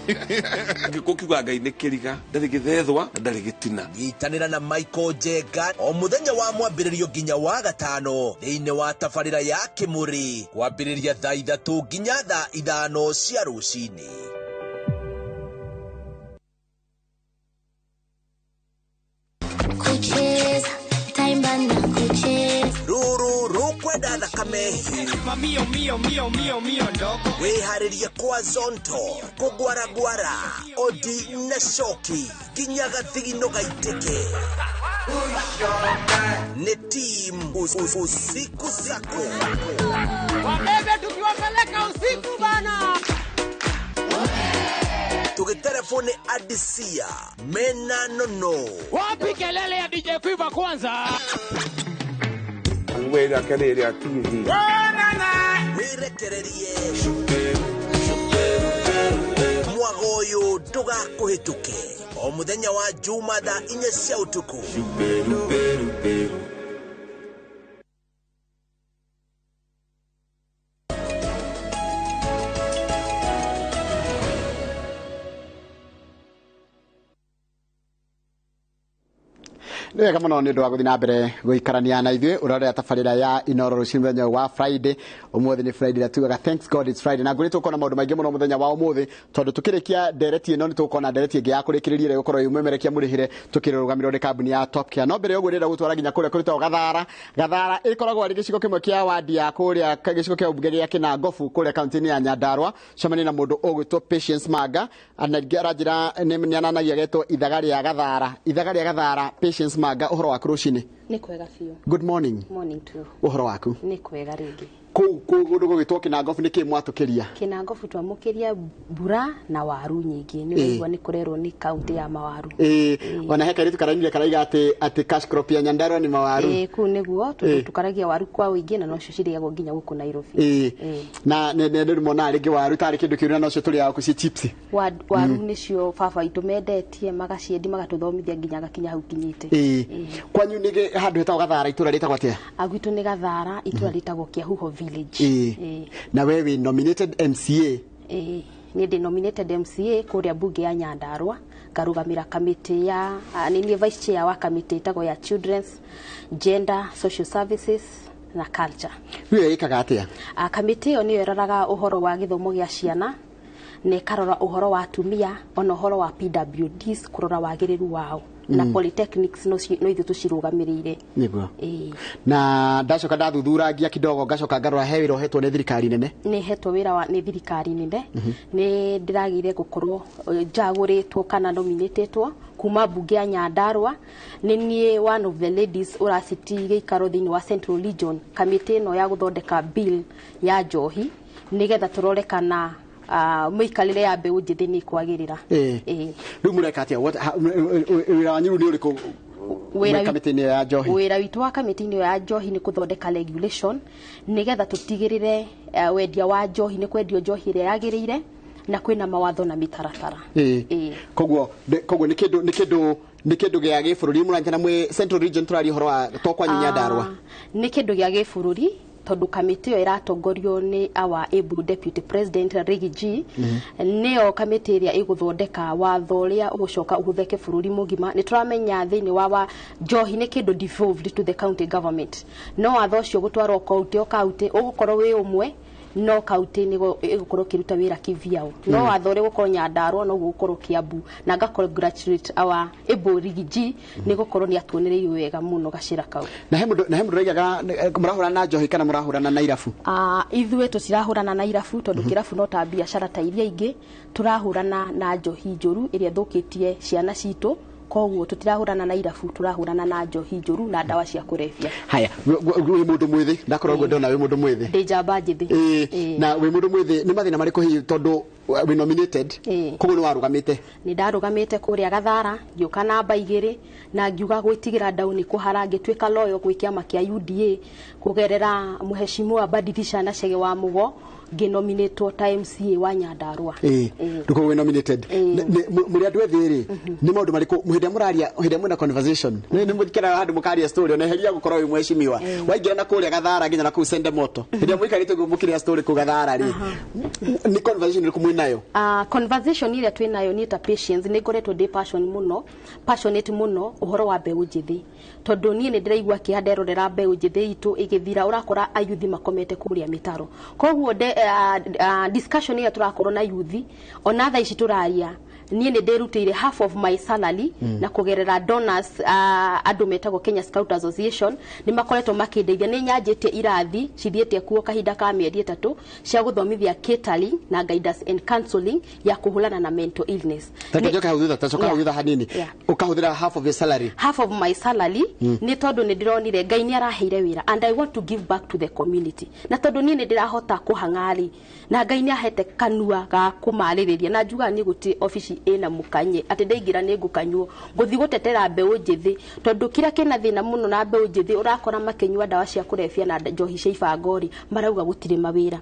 ngĩkũkiuga Ngai nĩ kĩriga ndarĩ gĩthethwa na ndarĩ gĩtina nyitanĩra na Michael Njenga o mũthenya wa mwambĩrĩrio nginya wa gatano thĩinĩ wa tabarĩra ya Kĩmũrĩ kwambĩrĩria thaa 3 nginya thaa 5 cia rũcinĩ. Ruru rukwenda thakame wĩharĩrie kwa Zonto kũgwaragwara odi na coki nginya gathigino gaitĩke nĩ team usiku sako wabebe tukiwapeleka usiku bana tugitelefone Adisia mena nono wapi kelele ya DJ Quiver kwanza ngwega kelele ya TV wirekererie mwagoyo ndũgakũhĩtũke o mũthenya wa Juma thaa 4 cia ũtukũ. Nĩ wega mũno nĩ ũndũ wa gũthiĩ na mbere gũikarania na ithuĩ ũrorera tabarĩra ya Inooro rũciinĩ mũthenya wa Friday. Ũmũthĩ nĩ Friday na tugaga thanks God it's Friday. Na ngũrĩ tũkona maũndũ maingĩ mũno mũthenya wa ũmũthĩ tondũ tũkĩrĩkia ndereti ĩno nĩ tũkona ndereti ĩngĩ ya kũrĩkĩrĩria ĩrĩa gũkorwo yũmemerekia mũrĩhĩre tũkĩrũgamĩrĩrwo nĩ kambuni ya Top Care. No mbere ya ũguo ndĩrenda gũtwara nginya kũrĩa kũrĩtwo Gathara. Gathara ĩkoragwo arĩ gĩcigo kĩmwe kĩa wadi ya kũrĩa gĩcigo kĩa ũmbunge gĩa Kinangofu kũrĩa kaunti-inĩ ya Nyandarua. Cemania na mũndũ ũgwĩtwo Patience Manga aranjĩra nĩ ananagia getwo ithaga rĩa Gathara. Ithaga rĩa Gathara, Patience Manga, ũhoro waku rũcinĩ? Nĩ kwega biũ. Good morning. Morning too. Ũhoro waku? Nĩ kwega rĩngĩ. Kũndũ gũgĩtwo Kinangofu nĩ kĩ mwatũkĩria? Kinangofu twamũkĩria mbura na waru nyingĩ. Nĩ waigua nĩ kũrerwo nĩ kaunti ya mawaru. Ona he kairĩtu karainire karaiga atĩ cash crop ya Nyandarua nĩ mawaru. Kũu nĩguo tũkaragia waru kwa ũingĩ na nocio cirĩagwo nginya gũkũ Nairobi. Na nĩ mona rĩngĩ waru tarĩ kĩndũ kĩũru na nocio tũrĩaga kũ ci chips. Waru nĩcio baba itũ mendetie magaciendi magatũthomithia nginya gakinya hau kinyĩte. Kwanyu nĩ handũ hetagwo Gathara itũra rĩtagwo atĩa? Agwitũ nĩ Gathara itũra rĩtagwo Kĩahuho village. Na wewe nominated MCA? Nĩ ndĩ nominated MCA kũrĩa bunge ya Nyandarua ngarũgamĩra kamĩtĩ ya nĩ vice chair wa kamĩtĩ ĩtagwo ya Children's, Gender, Social Services na Culture. Wĩwe ĩkaga atĩa? Kamĩtĩ ĩyo nĩyo ĩroraga ũhoro wa gĩthomo gĩa ciana na ĩkarora ũhoro wa atumia ona ũhoro wa PWDs kũrora wagĩrĩru wao na polytechnics no ithuĩ tũcirũgamĩrĩire. Nĩguo. Na ndacoka ndathuthuragia kidogo ngacoka ngarora he wĩra ũhetwo nĩ thirikari nene. Nĩ hetwo wĩra nĩ thirikari nene. Nĩ ndĩragĩire gũkorwo njagũrĩtwo kana nominatĩtwo kuma bunge ya Nyandarua. Nĩ niĩ one of the ladies ũraciti gĩikaro thĩinĩ wa Central Region kamĩtĩ ĩno ya gũthondeka bill ya njohi nĩgetha tũrore kana mũikarĩre ya mbeũ njĩthĩ nĩ kwagĩrĩra. Rĩu mũreka atĩa wĩra wanyu nĩ ũrĩkũ kamĩtĩ-inĩ ya njohi? Wĩra witũ wa kamĩtĩ-inĩ ya njohi nĩ kũthondeka regulation nĩgetha tũtigĩrĩre wendia wa njohi nĩ kwendio njohi ĩrĩa yagĩrĩire na kwĩna mawatho na mĩtaratara. Koguo nĩ kĩndũ gĩa gĩbũrũri mũranyitana mwĩ Central Region tũraria ũhoro wa tokwanyu Nyandarua? Nĩ kĩndũ gĩa gĩbũrũri tondũ kamĩtĩ ĩyo ĩratongorio nĩ our able deputy president Rigi G. Nĩyo kamĩtĩ ĩrĩa ĩgũthondeka watho ũrĩa ũgũcoka ũhũthĩke bũrũri mũgima. Nĩ tũramenya thĩinĩ wa njohi nĩ kĩndũ devolved to the county government. No watho ũcio gũtwarwo kaunti o kaunti ũgũkorwo wĩ ũmwe no kaunti nĩ ĩgũkorwo kĩruta wĩra kĩviao. No watho ũrĩa gũkorwo Nyandarua no gũkorwo Kiambu na nga congratulate our able Rigi G nĩ gũkorwo nĩ atuonereirio wega mũno gacĩra kau. Na he mũndũ raigaga mũrahũrana na njohi kana mũrahũrana na irabu? Ithuĩ tũtirahũrana na irabu tondũ kĩrabu no ta biacara ta iria ingĩ, tũrahũrana na njohi njũru ĩrĩa thũkĩtie ciana citũ. Koguo tutirahurana na irabu turahurana na njohi njuru na ndawa cia kurefia. Haya, wĩ mũndũ mwĩthĩ ndakoragwo ndona wĩ mũndũ mwĩthĩ. Ndĩ njamba njĩthĩ. Na wĩ mũndũ mwĩthĩ nĩ mathĩna marĩkũ hihi tondũ we nominated koguo nĩ warũgamĩte? Nĩ ndarũgamĩte kũrĩa Gathara ngĩũka namba 2 na ngiuga gwĩtigĩra ndauni kũhara ngĩtuĩka loyo gwĩ kĩama kĩa UDA kũgerera mũheshimiwa Badilisha na Chege wa Mugo nginominatwo ta MCA wa Nyandarua. Nduko we nominated. Muri andu ethĩ nĩ maũndũ marĩkũ hĩndĩ mũraria hĩndĩ mwĩna conversation nĩ mũthikĩra handũ mũkaria story ona heria gũkorwo wĩ mweshimiwa waingĩra na kũrĩa Gathara nginya na kũu Sende Moto hĩndĩ mũikarĩte mũkĩria story kũ Gathara rĩ ni conversation ĩrĩkũ mwĩ nayo? Conversation ĩrĩa twĩ nayo nĩ ta patience nĩ ngoretwo ndĩ passionate mũno ũhoro wa mbeũ njĩthĩ tondũ niĩ nĩ ndĩraigua kĩha nderorera mbeũ njĩthĩ itũ ĩgĩthira ũrakora ayuthi makomete kũrĩa mĩtaro. Koguo discussion ĩyo tũrakorwo na yuthi ona thaa ici tũraria niĩ nĩ ndĩrutĩire half of my salary na kũgerera donors andũ metagwo Kenya Scout Association nĩ makoretwo makĩndeithia nĩ nyanjĩtie irathi cithiĩte kuo kahinda ka mĩeri 3 cia gũthomithia catering na guidance and counseling ya kũhũrana na mental illness. Tacoka hau hanini ukahũthĩra half of your salary? Half of my salary nĩ tondũ nĩ ndĩronire Ngai nĩ araheire wĩra and I want to give back to the community na tondũ niĩ nĩ ndĩrahota kũhang'ari na Ngai nĩ ahete kanua ga kũmarĩrĩria na njuga nĩ gũtĩ office ena mukanye ati ndaingira ne ngukanywo nguthi gutetera mbeũ njĩthĩ tondu kira kena thina muno na mbeũ njĩthĩ urakora makenywa ndawa cia kurefia na njohi cia ibangori marauga gutire mawira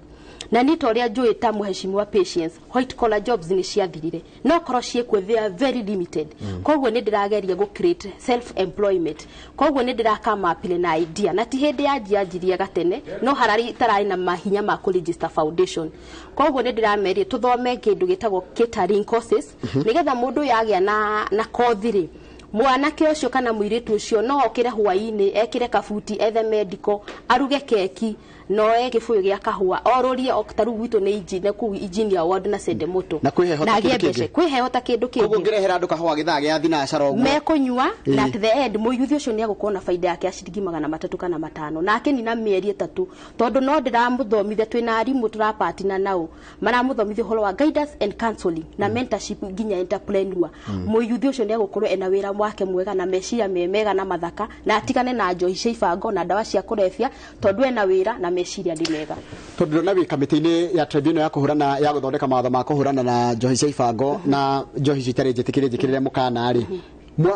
na ni toria njui ta muheshimiwa Patience white collar jobs ni ciathirire no korwo ciekwe they are very limited koguo ni ndirageria gu create self employment koguo ni ndirakama apile na idea na ti hindi ya njiajiria gatene no harari tarari na mahinya ma ku register foundation koguo ni ndirameria tuthome kindu gitagwo catering courses nigetha mundu yagia na kothiri mwanake ucio kana muiritu ucio no okire hwaini ekire kabuti ethe medical aruge keki no gibuyu gia kahua orurie oktaru gwitu ni injine ku engineer ward na sende moto na kwihehota kindu kingi koguo ngirehera andu kahua githaa gia thinacara uguo mekunywa na at the end muyuthi ucio ni agukona faida yake aciringi 300 kana 500 nake ni na mieri 3 tondu no ndiramuthomithia twina arimu turapatina nao maramuthomithia horo wa guidance and counseling na mentorship nginya entrepreneur muyuthi ucio ni agukorwo ena wira wake mwega na meciria mega na mathaka na atigane na njohi cia ibango na dawa cia kurefia tondu ena wira na meciria ndi mega tondu na wi kamiti-ini ya tribunal ya kuhurana ya guthondeka mawatho ma kuhurana na njohi cia ibango na njohi citari njitikire mukana ri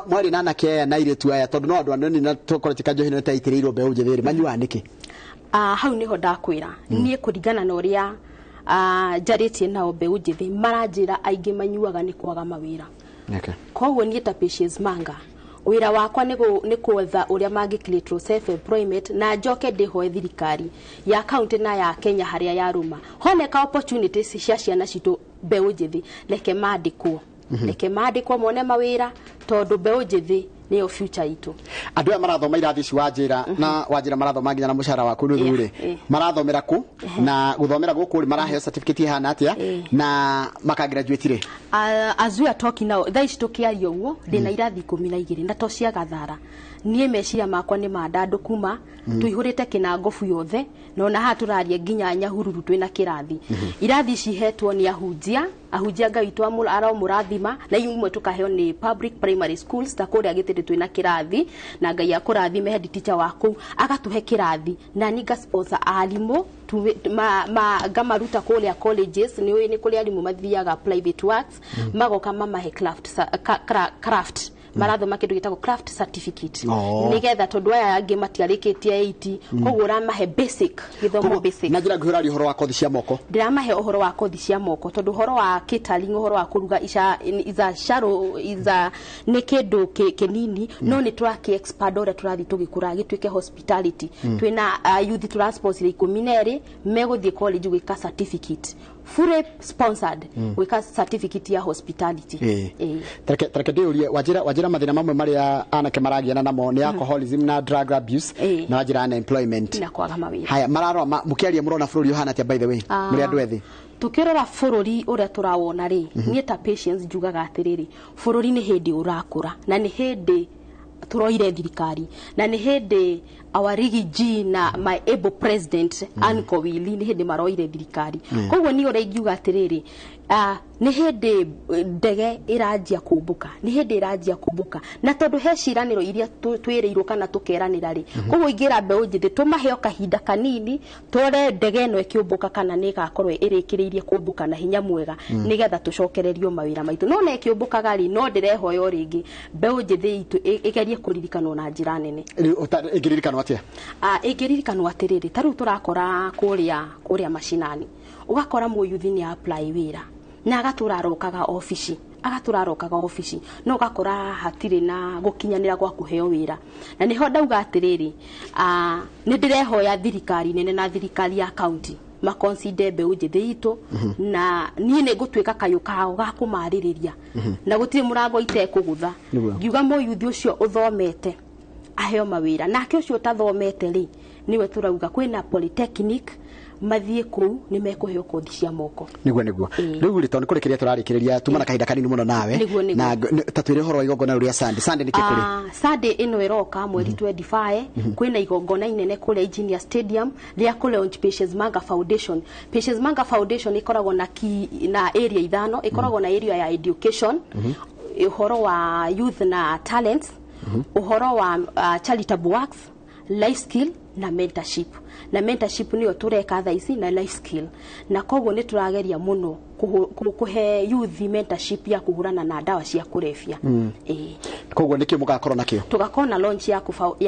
mwari nana kia na iretu aya tondu no andu anini na tukoretika njohi no taitirirwo mbeu njithiri manyua niki hau niho ndakwira nie kuringana na uria njaritie nao mbeu njithi maranjira aingi manyuaga ni kwaga mawira koguo nie ta Patience Manga wira wakwa ni kwetha uria mangi create self employment na njoke ndihoe thirikari ya county na ya Kenya haria ya ruma honeka opportunities cia ciana citu mbeu njithi leke mandikwo mone mawira tondu mbeu njithi niyo future itu andu marathoma irathi ci wanjira na wanjira marathoma nginya na mushara waku nurure marathomera ku na guthomera guku maraheo certificate hana atia na makagraduate ri as we are talking now thaici tukiario guo ndina irathi 12 na to cia gathara nie meciria makwa ni mandandu kuma tuihurite kinangofu yothe no na haturaria nginya nyahururu twina kirathi irathi cihetwo ni ahunjia ngai twa aro murathima na imwe tukaheo ni public primary schools ta kuria gitiri twina kirathi na ngai akurathime head teacher waku agatuhe kirathi na ninga sponsor alimu ngamaruta kuria colleges ni kuria alimu mathiaga private works magoka mamahe craft marathoma kindu gitagwo craft certificate nigetha tondu aya angi matiarikitie 80 koguo ramahe basic githomo basic na njira nguhurari horo wa kothi cia moko ndiramahe uhoro wa kothi cia moko tondu horo wa catering uhoro wa kuruga ni kindu kinini no ni turaki expand ore turathi tugikura gitwike hospitality twina youth transport 12 meguthie college gwika certificate fully sponsored wika certificate ya hospitality tareke ndiurie wajira mathina mamwe maria anake maragiana namo ni alcoholism na drug abuse na wajira unemployment na kwaga mawira haya mararo mukiaria murona bururi yohana tia by the way muri andu ethi tukirora bururi uria turawona ri nie ta Patience jugaga atiriri bururi ni hindi urakura na ni hindi turoire thirikari na ni hindi our Riggy na my able president Anko Willy ni hindi maroire thirikari koguo ni ora ingiuga atiriri ni hindi ndege iranjia kumbuka na tondu he ciraniro iria twirirwo kana tukeranira ri koguo ingira mbeu njithi tumaheo kahinda kanini tore ndege no ikiumbuka kana ni gakorwo irikiriirie kumbuka na hinya mwega nigetha tucokererio mawira maitu no na ikiumbukaga ri no ndirehoyo ringi mbeu njithi itu igerie kuririkanwo na njira nene igiririkanwo atia igiririkanwo atiriri taru turakora kuria mashinani ugakora muyuthi ni apply wira na agaturarokaga office no gakora hatire na gukinyanira gwa kuheo wira na niho ndauga atiriri ni ndirehoya thirikari nene na thirikari ya county maconsider mbeu njithi itu na nie ni gutwika kayu kao ga kumaririria na gutire murango itekugutha ngiuga muyuthi ucio uthomete aheo mawira nake ucio utathomete ri niwe turauga kwina polytechnic mathie ku ni mekuheo kothi cia moko niguo riu rito ni kurikiria turarikiriria tumana kahinda kanini muno nawe na tatwire horo igongona uria Sunday ni kikuri Sunday ino iroka mweri 25 kwina igongona inene kule Engineer Stadium ria kule launch Patience Manga Foundation ikoragwo na area ithano ikoragwo na area ya education uhoro wa youth na talents uhoro wa charitable works life skill na mentorship niyo tureka thaici na life skill na koguo ni turageria muno kuhe youth mentorship ya kuhurana na dawa cia kurefia koguo nikio mugakorwo nakio tugakona launch ya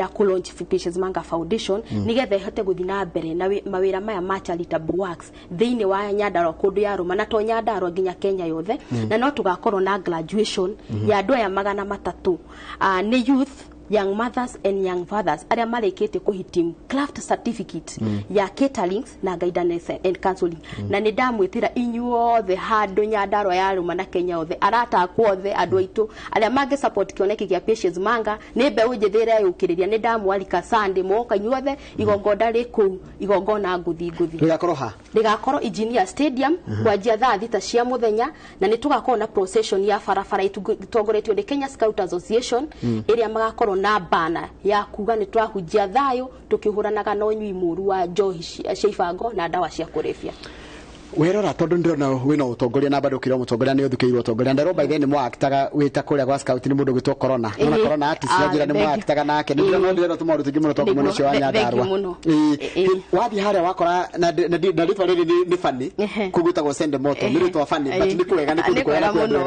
ku launch Patience Manga Foundation nigetha ihote guthina mbere na mawira maya ma charitable works thiini wa Nyandarua kundu ya Ruma na to Nyandarua nginya Kenya yothe na no tugakorwo na graduation ya andu aya 300 ni youth young mothers and young fathers aria marekete kuhitim craft certificate ya caterings na guidance and counseling na ni ndamwitira inyuothe handu Nyandarua ya ruma na Kenya othe arata kwothe andu aitu aria mangi support kioneki kia Patience Manga ni mbeũ njithire yukiriria ni ndamwalika Sunday moka inyuothe igongonda riku igongona nguthi rigakoro engineer stadium kwanjia thaa thita cia muthenya na ni tugakorwo na procession ya farafara itongoretio ni Kenya Scout Association iria magakorwo na bana ya kuga ni twahunjia thayo tukihuranaga na unyui muru wa njohi cia ibango na ndawa cia kurefia werora tondu ndirona wina utongoria na bado kiro mutongoria ni uthukiirwo utongoria ndero by then mwakitaga wita kuria kwa scout ni mundu gitwo corona na corona artist ya jira ni mwakitaga nake ni ndirona ndirona tumaru tungi muno tongo muno cio wa Nyandarua wathi haria wakora na ritwa riri ni fani kugutagwo sende moto ni ritwa fani but ni kwega ni kwega muno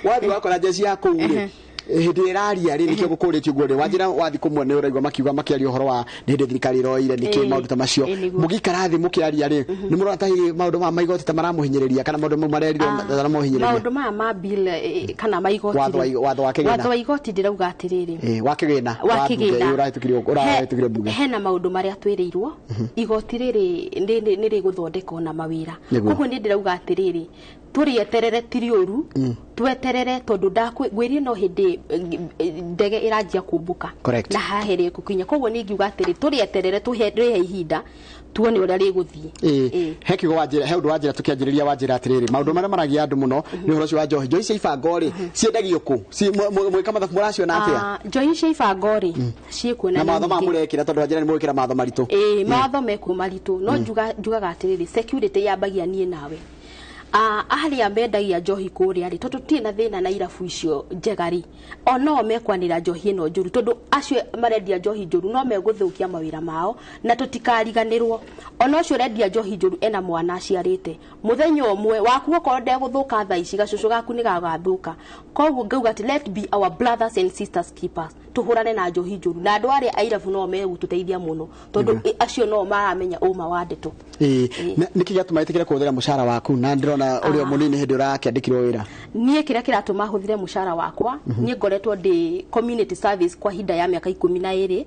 wathi wakora jeshi yako uri hindi iraria ri nikio gukuritio guo wajira wathi kumwe ni uraigwa makiuga makiaria uhoro wa hindi thirikari roire niki maundu ta macio mugikarathi mukiaria ri ni murona ta maundu ma maigoti ta maramuhinyiriria kana maundu marerirwo ta muhinyiriria maundu ma bill kana maigoti watho wa igoti ndirauga atiriri wakigina urahitukirio bunge hena maundu maria twiriirwo igoti riri ni riguthondeka na mawira koguo ni ndirauga atiriri turieterere tirioru tweterere tondu ndakwirie no hindi ndege iranjia kumbuka na hahere kukinya koguo ni ngiuga atiri turieterere tuhere ihinda tuone uria riguthie hekigo wajira he undu wajira tukianjiriria wajira atiriri maundu maria maragia andu muno ni uhoro cio wa njohi cia ibango ri ciendagio ku si mwika mathabu muracio na atia njohi cia ibango ri ciekuona na matho mamurekira tondu wajira ni mwikira matho maritu matho meku maritu no njugaga atiriri security yambagia nie nawe aria mendagia njohi kuria ri tondu tina thina na irabu icio njegari ono mekwanira njohi ino njuru tondu acio marendia njohi njuru no meguthukia mawira mao na tutikariganirwo ono acio rendia njohi njuru ena mwana aciarite muthenya umwe waku gukoro ndeguthuka thaa ici gacucu gaku ni gagathuka koguo ngauga ati let be our brothers and sisters keepers tuhurane na njohi njuru na andu aria airabu no megututeithia muno tondu acio no maramenya uma wa ndeto niki gatuma itikire kuthira mushara waku na ndirona urio munini hindi urakiandikirwo wira nie kiria kiratuma huthire mushara wakwa nie ngoretwo ndi community service kwa hinda ya miaka 12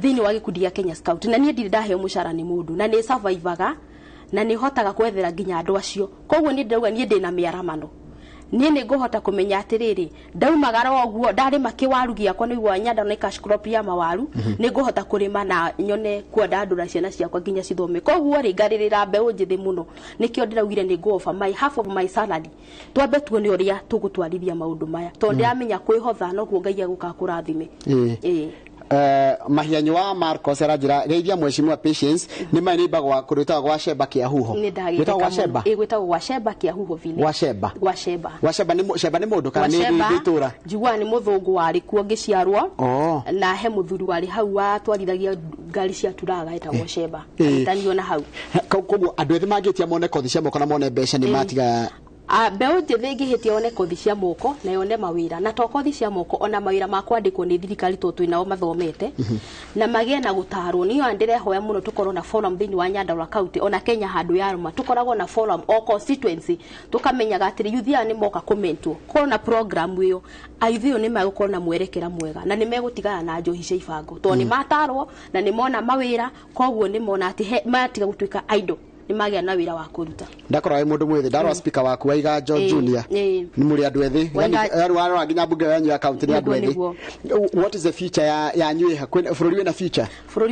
thini wa gikundi gia Kenya Scout na nie ndiri ndaheo mushara ni mundu na ni survivaga na ni hotaga kwethera nginya andu acio koguo ni ndauga nie ndina miaramano nie ni nguhota kumenya atiriri ndaumagara oguo ndari makiwaru giakwa ni gwa nyanda na cash crop ya mawaru ni nguhota kurima na nyone kwenda ndura ciana ciakwa nginya cithome koguo ri ngaririra mbeũ njithi muno nikio ndiraugire ni nguofa my half of my salary twambe tuone uria tugutwarithia maundu maya tondu ndiramenya kwihotha no guo Ngai agukakurathime mahianyo wa Marcos arajira geithia mheshimiwa Patience ni mai bagwa kuruta gwa sheba kia huho gwita gwa sheba gwita gwa sheba kia huho vile gwa sheba ni mundu kana ni gitura njigwa ni muthungu wari kuo ngiciarwo na he muthuri wari hau wa twarithagia ngari cia turaga etagwo sheba tanio na hau koguo andu ethi mangitia mone kothi cia moko na mone mbeca ni matiga mbeũ njithi ngihitie one kothi cia moko na yone mawira na to kothi cia moko ona mawira ma kwandikwo ni thirikari to twinao mathomete na magie na gutarwo niyo andire hoya muno tukorwo na forum thini wa Nyandarua county ona Kenya handu ya ruma tukoragwo na forum o constituency tukamenyaga atiri yuthia ni moka commentwo korwo na program iyo aithio ni magukorwo na mwerekera mwega na ni megutigana na njohi cia ibango to ni matarwo na ni mona mawira koguo ni mona ati matiga gutuika idol ni magia na wira wa kuruta ndakora ai mundu mwithi ndarwa speaker waku waiga George Junior ni muri andu ethi yani waro nginya bunge yanyu ya county ni andu ethi what is the future ya nywe hakuna furori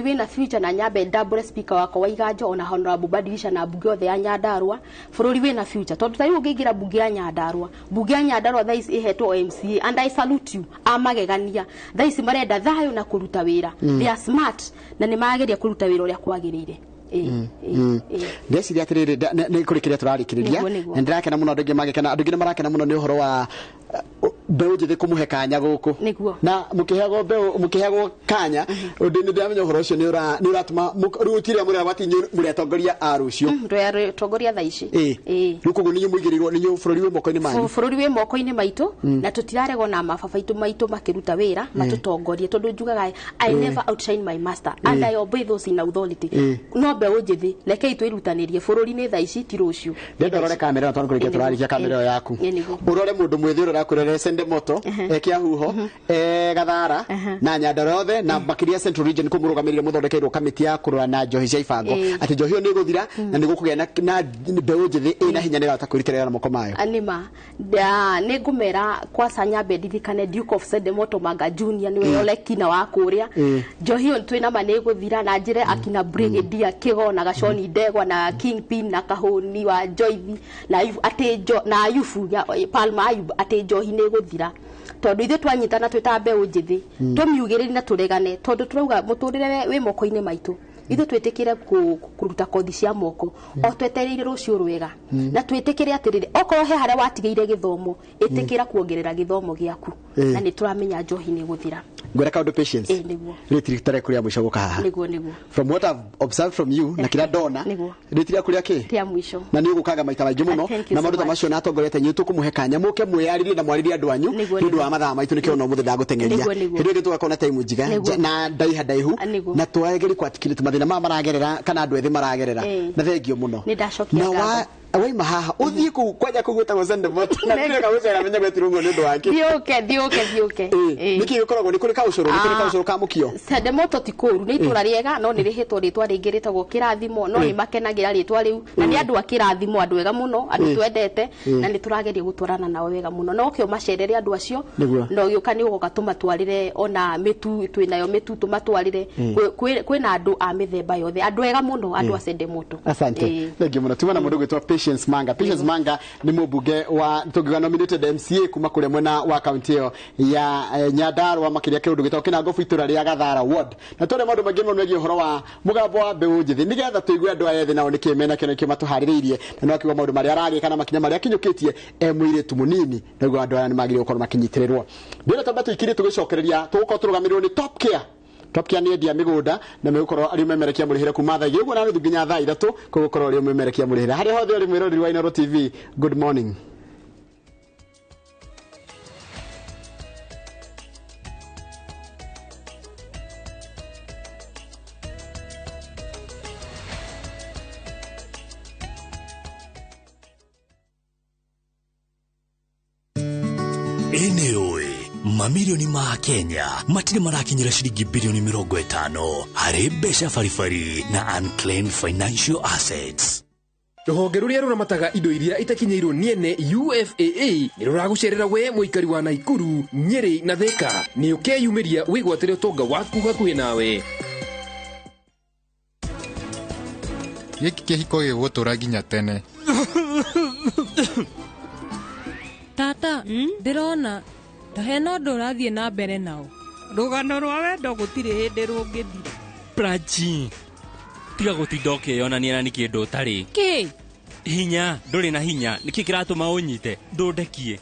we na future na nyambe double speaker wako waiga Jo ona honorable badilisha na bunge othe ya Nyandarua furori we na future tondu tayo ungigira bunge ya Nyandarua thaa ici ihetwo MCA and I salute you amagegania thaa ici marenda thayo na kuruta wira they are smart na ni mageria kuruta wira uria kwagirire ndeciria atiriri ni kurikiria turarikiriria ndirakena muno andu ingi magikena andu ingi marakena muno ni uhoro wa mbeũ njithi kumuhe kanya guku na mukihego kanya undu ni ndamenya uhoro ucio ni uratuma rutire muri abati muri atongoria a rucio tongoria thaa ici rukugu ninyu muigirirwo ninyu bururi we moko-ini manyu bururi we moko-ini maitu na tutiraregwo na mababaitu maitu makiruta wira matutongorie tondu njugaga I never outshine my master and I obey those in authority no mbeũ njithi rekei twirutanirie bururi-ini thaa ici ti rucio ndorore kamera tondu kurikia turarikia kamera yaku urore mundu mwithi urakurere sende Sende Moto kia huho Gathara na Nyandarothe na makiria Central Region kumurugamirire muthondekeirwo kamiti ya kurura na njohi cia ibango ati njohi ni guthira na ni gukugia na mbeu njithi ina hinya ni gata kwiriterera na moko mayo anima ni ngumera kwa sanya bedithikane Duke of Sende Moto Manga Junior niwe olekina wa kuria njohi twina ma ni guthira na njire akina Brigadier Kigo na Gashoni Ndegwa na Kingpin na Kahuni wa Joithi na na Ayufu Palma Ayub ati njohi ni guthira tondu ithe twanyitana twita mbeu njithi tumiugiriri na turegane tondu turauga muturire wi moko-ini maitu ithe twetikire kuruta kothi cia moko o twetereire rucio rwega na twetikire atiriri okoro he haria watigeire githomo itikira kuongerera githomo giaku na ni turamenya njohi ni guthira ngwera kaundu patience niguo ritire kuria mwisho guka haha niguo from what I've observed from you na kila dona ritire kuria ki tia mwisho na ni gukaga maita maingi muno na maundu ta macio na atongorete nyu tukumuhe kanya muke mwiyaririe na mwaririe andu anyu ndu wa mathaa maitu nikio no muthe ndagutengeria hindu ingi tugakona time njiga na ndaihu na twageri kwatikire tumathina ma maragerera kana andu ethi maragerera na thengio muno ni ndacokia na awai mahaha uthii ku kwaja kuguta go Sende Moto na ndire kawucera menya gwetirungo ni ndu wake thioke niki gukoragwo ni kuri ka ucuru ni kuri ka ucuru ka mukio Sende Moto ti kuru ni itura riega no ni rihitwo ritwa ringi ritagwo kirathimo no ni makenagira ritwa riu na ni andu akirathimo andu wega muno andu twendete na ni turageria gutwarana nao wega muno no kio macerere andu acio no giuka ni ugoka tumatwarire ona mitu twinayo mitu tumatwarire kwina andu a mithemba yothe andu wega muno andu a Sende Moto asante thengio muno tumana mundu gwitwa Patience Manga ni mubunge wa tugiga nominated MCA kuma kule mwena wa county yo ya Nyandarua makiria kirundu gitao kina ngofu itura ria Gathara ward na tole maundu mangi muno megie horo wa mugambo wa mbeu njithi nigetha tuigue andu aya thina onike mena kino kimatuhaririirie na no akiwa maundu maria aragi kana makinya maria kinyukitie mwire tu munini niguo andu aya ni magire ukorwo makinyitirirwo ndira tambatu ikiri tugicokereria tuguko turugamirwo ni Top Care ni endia migunda na megukorwo ari memerekia murihire kuma thaa igiri na nuthu nginya thaa 3 kugukorwo ari memerekia murihire hari hothe uri mwirori wa Inooro TV. Good morning. Eneoe mamilioni ma Kenya matire marakinyira shilingi bilioni 50 harĩ mbeca baribari na unclaimed financial assets. Ruhonge ruria ruramataga indo iria itakinyirwo niene UFAA ni ruragucerera we muikari wa Naikuru, Nyeri na Thika ni ukeyumiria wigwatire utonga waku hakuhi nawe. Giki kihiko gigutura nginya tene. Tata, ndirona tahena undu urathie na mbere nao. Rugano rwa wendo gutire hindi rungithira. Prachi. Tiga gutinda ukionania ni kindu utari. Ki? Hinya, nduri na hinya, niki kiratuma unyite, ndundekie.